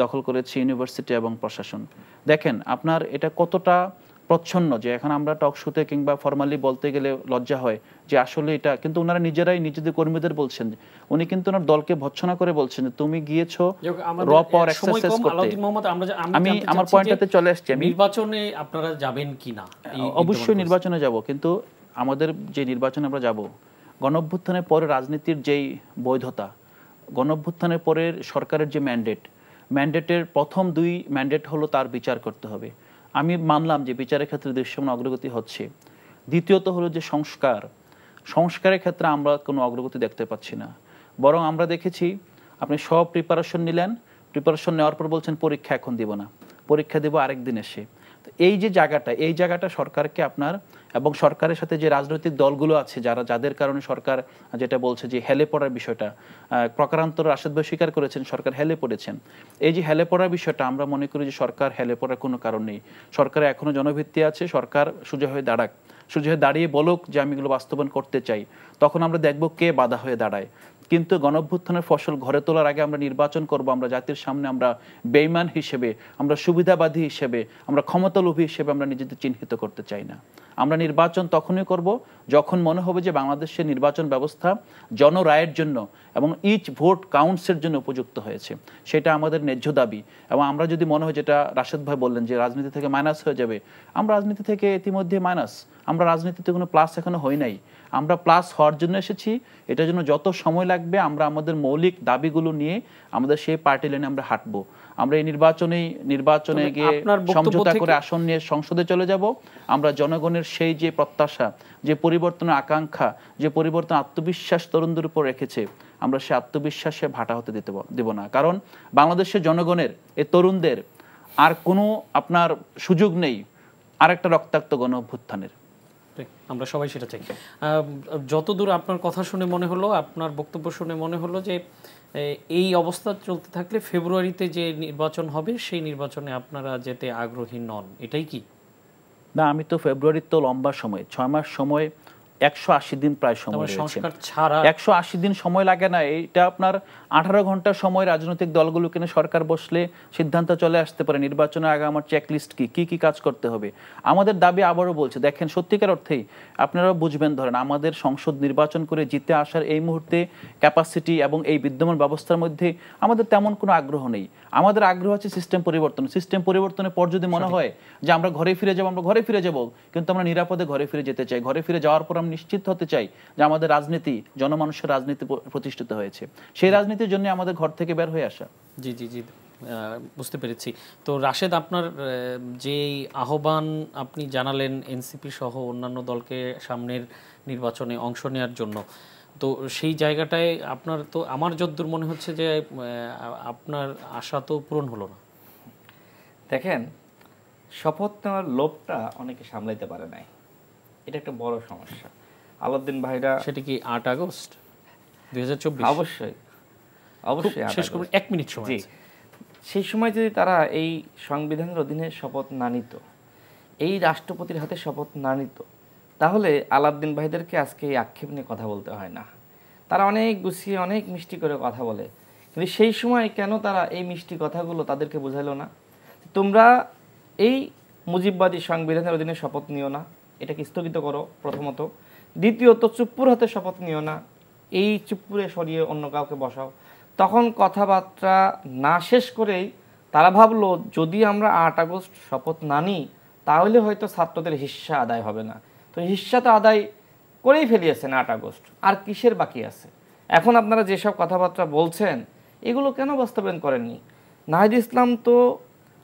দখল করেছি ইউনিভার্সিটি এবং প্রশাসন। দেখেন আপনার এটা কতটা প্রচ্ছন্ন যে এখন আমরা টক শোতে কিংবা ফরমালি বলতে গেলে লজ্জা হয় যে আসলে এটা, কিন্তু ওনারা নিজেরাই নিজেদের কর্মীদের বলছেন, উনি কিন্তু ওনার দলকে ভৎসনা করে বলছেন যে তুমি গিয়েছো র পাওয়ার এক্সারসাইজ করতে। আমি আমার পয়েন্টটাতে চলে আসছি। নির্বাচনে আপনারা যাবেন কিনা? অবশ্যই নির্বাচনে যাব, কিন্তু আমাদের যে নির্বাচনে আমরা যাব, গণঅভ্যুত্থানের পরে রাজনীতির যেই বৈধতা, গণঅভ্যুত্থানের পরের সরকারের যে ম্যান্ডেটের প্রথম 2 ম্যান্ডেট হলো তার বিচার করতে হবে। আমি মানলাম যে বিচারের ক্ষেত্রে দৃশ্যমান অগ্রগতি হচ্ছে। দ্বিতীয়ত হলো যে সংস্কারের ক্ষেত্রে আমরা কোনো অগ্রগতি দেখতে পাচ্ছি না, বরং আমরা দেখেছি আপনি সব প্রিপারেশন নিলেন, প্রিপারেশন নেওয়ার পর বলছেন পরীক্ষা এখন দিব না, পরীক্ষা দেব আরেকদিন এসে। এই জায়গাটা সরকারকে আপনার এবং সরকারের সাথে যে রাজনৈতিক দলগুলো আছে যাদের কারণে সরকার যেটা বলছে যে হেলে পড়ার বিষয়টা, প্রকারান্তর রাশেদ ভাই স্বীকার করেছেন সরকার হেলে পড়েছেন। এই যে হেলে পড়ার বিষয়টা আমরা মনে করি যে সরকার হেলে পড়ার কোনো কারণ নেই। সরকারে এখনো জনভিত্তি আছে, সরকার সোজা হয়ে দাঁড়িয়ে বলুক যে আমি এগুলো বাস্তবায়ন করতে চাই, তখন আমরা দেখব কে বাধা হয়ে দাঁড়ায়। কিন্তু গণঅভ্যুত্থানের ফসল ঘরে তোলার আগে আমরা নির্বাচন করব, আমরা জাতির সামনে আমরা বেঈমান হিসেবে, আমরা সুবিধাবাদী হিসেবে, আমরা ক্ষমতালোভী হিসেবে আমরা নিজেদের চিহ্নিত করতে চাই না। আমরা নির্বাচন তখনই করব যখন মনে হবে যে বাংলাদেশের নির্বাচন ব্যবস্থা জনরায়ের জন্য এবং ইচ ভোট কাউন্টসের জন্য উপযুক্ত হয়েছে। সেটা আমাদের ন্যায্য দাবি। এবং আমরা যদি মনে হয়, যেটা রাশেদ ভাই বললেন যে রাজনীতি থেকে মাইনাস হয়ে যাবে, আমরা রাজনীতি থেকে ইতিমধ্যে মাইনাস, আমরা রাজনীতিতে কোনো প্লাস এখনো হয় নাই। আমরা প্লাস হওয়ার জন্য এসেছি। এটার জন্য যত সময় লাগবে আমরা আমাদের মৌলিক দাবিগুলো নিয়ে আমাদের সেই পার্টি লাইনে আমরা হাঁটবো। আমরা এই নির্বাচনে গিয়ে সমঝোতা করে আসন নিয়ে সংসদে চলে যাব। আমরা জনগণের সেই যে প্রত্যাশা, যে পরিবর্তনের আকাঙ্ক্ষা, যে পরিবর্তন আত্মবিশ্বাস তরুণদের উপর রেখেছে, আমরা সে আত্মবিশ্বাসে ভাটা হতে দেব না। কারণ বাংলাদেশের জনগণের, এই তরুণদের আর কোনো আপনার সুযোগ নেই আরেকটা রক্তাক্ত গণ অভ্যুত্থানের। আমরা সবাই সেটা চাই। যতদূর আপনার কথা শুনে মনে হলো, আপনার বক্তব্য শুনে মনে হলো যে এই অবস্থা চলতে থাকলে ফেব্রুয়ারিতে যে নির্বাচন হবে সেই নির্বাচনে আপনারা যেতে আগ্রহী নন, এটাই কি? না, আমি তো ফেব্রুয়ারির তো লম্বা সময়, 6 মাস সময়, 180 দিন প্রায় সময় রয়েছে। সংস্কার ছাড়া 180 দিন সময় লাগে না। এটা আপনার 18 ঘন্টা সময় রাজনৈতিক দলগুলোকে নিয়ে সরকার বসলে সিদ্ধান্ত চলে আসতে পারে নির্বাচনের আগে আমার চেকলিস্ট কি কাজ করতে হবে। আমাদের দাবি আবারও বলছে, দেখেন সত্যিকার অর্থেই আপনারা বুঝবেন, ধরেন আমাদের সংসদ নির্বাচন করে জিতে আসার এই মুহূর্তে ক্যাপাসিটি এবং এই বিদ্যমান ব্যবস্থার মধ্যে আমাদের তেমন কোনো আগ্রহ নেই। আমাদের আগ্রহ আছে সিস্টেম পরিবর্তন। সিস্টেম পরিবর্তনের পর যদি মনে হয় যে আমরা ঘরে ফিরে যাবো, আমরা ঘরে ফিরে যাব, কিন্তু আমরা নিরাপদে ঘরে ফিরে যেতে চাই। ঘরে ফিরে যাওয়ার পর নিশ্চিত হতে চাই যে আমাদের রাজনীতি জনমানুষের রাজনীতি প্রতিষ্ঠিত হয়েছে। সেই রাজনীতির জন্য আমাদের ঘর থেকে বের হয়ে আসা। জি জি জি, বুঝতে পেরেছি। তো রাশেদ, আপনার যেই আহ্বান আপনি জানালেন এনসিপি সহ অন্যান্য দলকে সামনের নির্বাচনে অংশ নেওয়ার জন্য, তো সেই জায়গাটায় আপনার, তো আমার যদ্দূর মনে হচ্ছে যে আপনার আশা তো পূরণ হলো না। দেখেন, শপথ নেওয়ার লোভটা অনেকে সামলাইতে পারে নাই, এটা একটা বড় সমস্যা। আলাউদ্দিন ভাইরা, সেটা কি 8 আগস্ট 2024? অবশ্যই শেষ করুন, 1 মিনিট সময় আছে। সেই সময় যদি তারা এই সংবিধানের অধীনে শপথ না নিত, এই রাষ্ট্রপতির হাতে শপথ না নিত, তাহলে আলাউদ্দিন ভাইদেরকে আজকে এই আক্ষেপ নিয়ে কথা বলতে হয় না। তারা অনেক গুছিয়ে অনেক মিষ্টি করে কথা বলে, কিন্তু সেই সময় কেন তারা এই মিষ্টি কথাগুলো তাদেরকে বোঝালো না? তোমরা এই মুজিববাদী সংবিধানের অধীনে শপথ নিও না, এটাকে স্থগিত করো প্রথমত। দ্বিতীয়ত, চুপ্পুর হাতে শপথ নিও না, এই চুপ্পুরে সরিয়ে অন্য কাউকে বসাও। তখন কথাবার্তা না শেষ করেই তারা ভাবলো যদি আমরা 8 আগস্ট শপথ না নিই তাহলে হয়তো ছাত্রদের হিস্সা আদায় হবে না। তো হিস্সা তো আদায় করেই ফেলিয়েছেন 8 আগস্ট, আর কিসের বাকি আছে? এখন আপনারা যেসব কথাবার্তা বলছেন এগুলো কেন বাস্তবায়ন করেননি? নাহিদ ইসলাম তো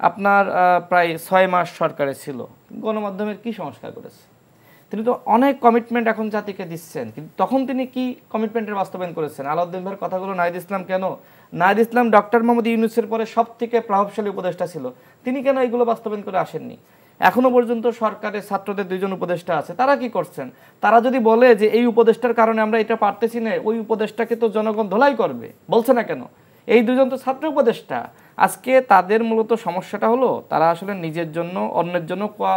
আপনার প্রায় 6 মাস সরকারে ছিল, গণমাধ্যমের কি সংস্কার করেছে? তিনি তো অনেক কমিটমেন্ট এখন জাতিকে দিচ্ছেন, কিন্তু তখন তিনি কি কমিটমেন্টের বাস্তবায়ন করেছেন? আলাউদ্দিন ভাইয়ের কথাগুলো নাহিদ ইসলাম কেন? নাহিদ ইসলাম ডক্টর মোহাম্মদ ইউনূসের পরে সব থেকে প্রভাবশালী উপদেষ্টা ছিল, তিনি কেন এগুলো বাস্তবায়ন করে আসেননি? এখনো পর্যন্ত সরকারের ছাত্রদের 2জন উপদেষ্টা আছে, তারা কি করছেন? তারা যদি বলে যে এই উপদেষ্টার কারণে আমরা এটা পারতেছি না, ওই উপদেষ্টাকে তো জনগণ ধোলাই করবে, বলছে না কেন? এই 2জন তো ছাত্র উপদেষ্টা। আজকে তাদের মূলত সমস্যাটা হলো তারা আসলে নিজের জন্য অন্যের জন্য কুয়া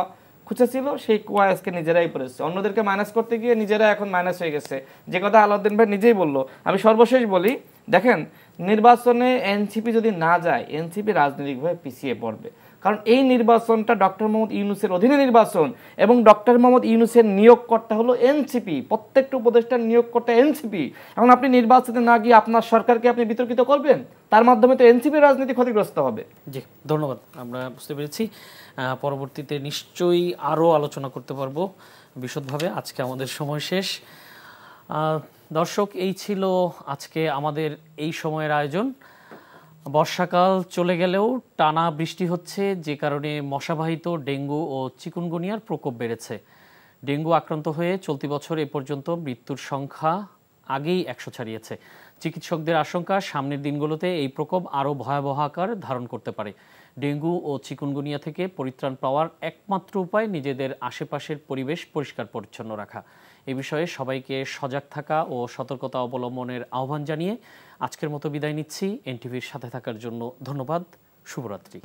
খুঁজেছিল, সেই কুয়া আজকে নিজেরাই পড়েছে। অন্যদেরকে মাইনাস করতে গিয়ে নিজেরা এখন মাইনাস হয়ে গেছে, যে কথা আলাউদ্দিন ভাই নিজেই বললো। আমি সর্বশেষ বলি, দেখেন নির্বাচনে এনসিপি যদি না যায়, এনসিপি রাজনৈতিকভাবে পিছিয়ে পড়বে। কারণ এই নির্বাচনটা ডক্টর মোহাম্মদ ইউনূসের অধীনে নির্বাচন, এবং ডক্টর মোহাম্মদ ইউনূসের নিয়োগকর্তা হলো এনসিপি, প্রত্যেকটা উপদেষ্টার নিয়োগকর্তা এনসিপি। এখন আপনি নির্বাচনে না গিয়ে আপনার সরকারকে আপনি বিতর্কিত করবেন, তার মাধ্যমে তো এনসিপির রাজনীতি ক্ষতিগ্রস্ত হবে। জি, ধন্যবাদ, আমরা বুঝতে পেরেছি। পরবর্তীতে নিশ্চয়ই আরও আলোচনা করতে পারবো বিশদভাবে। আজকে আমাদের সময় শেষ। দর্শক, এই ছিল আজকে আমাদের এই সময়ের আয়োজন। বর্ষাকাল চলে গেলেও টানা বৃষ্টি হচ্ছে, যে কারণে মশাবাহিত ডেঙ্গু ও চিকুনগুনিয়ার প্রকোপ বেড়েছে। ডেঙ্গু আক্রান্ত হয়ে চলতি বছর এ পর্যন্ত মৃত্যুর সংখ্যা আগেই 100 ছাড়িয়েছে। চিকিৎসকদের আশঙ্কা সামনের দিনগুলোতে এই প্রকোপ আরও ভয়াবহ আকার ধারণ করতে পারে। ডেঙ্গু ও চিকুনগুনিয়া থেকে পরিত্রাণ পাওয়ার একমাত্র উপায় নিজেদের আশেপাশের পরিবেশ পরিষ্কার পরিচ্ছন্ন রাখা। এ বিষয়ে সবাইকে সজাগ থাকা ও সতর্কতা অবলম্বনের আহ্বান জানিয়ে আজকের মতো বিদায় নিচ্ছি। এনটিভির সাথে থাকার জন্য ধন্যবাদ। শুভরাত্রি।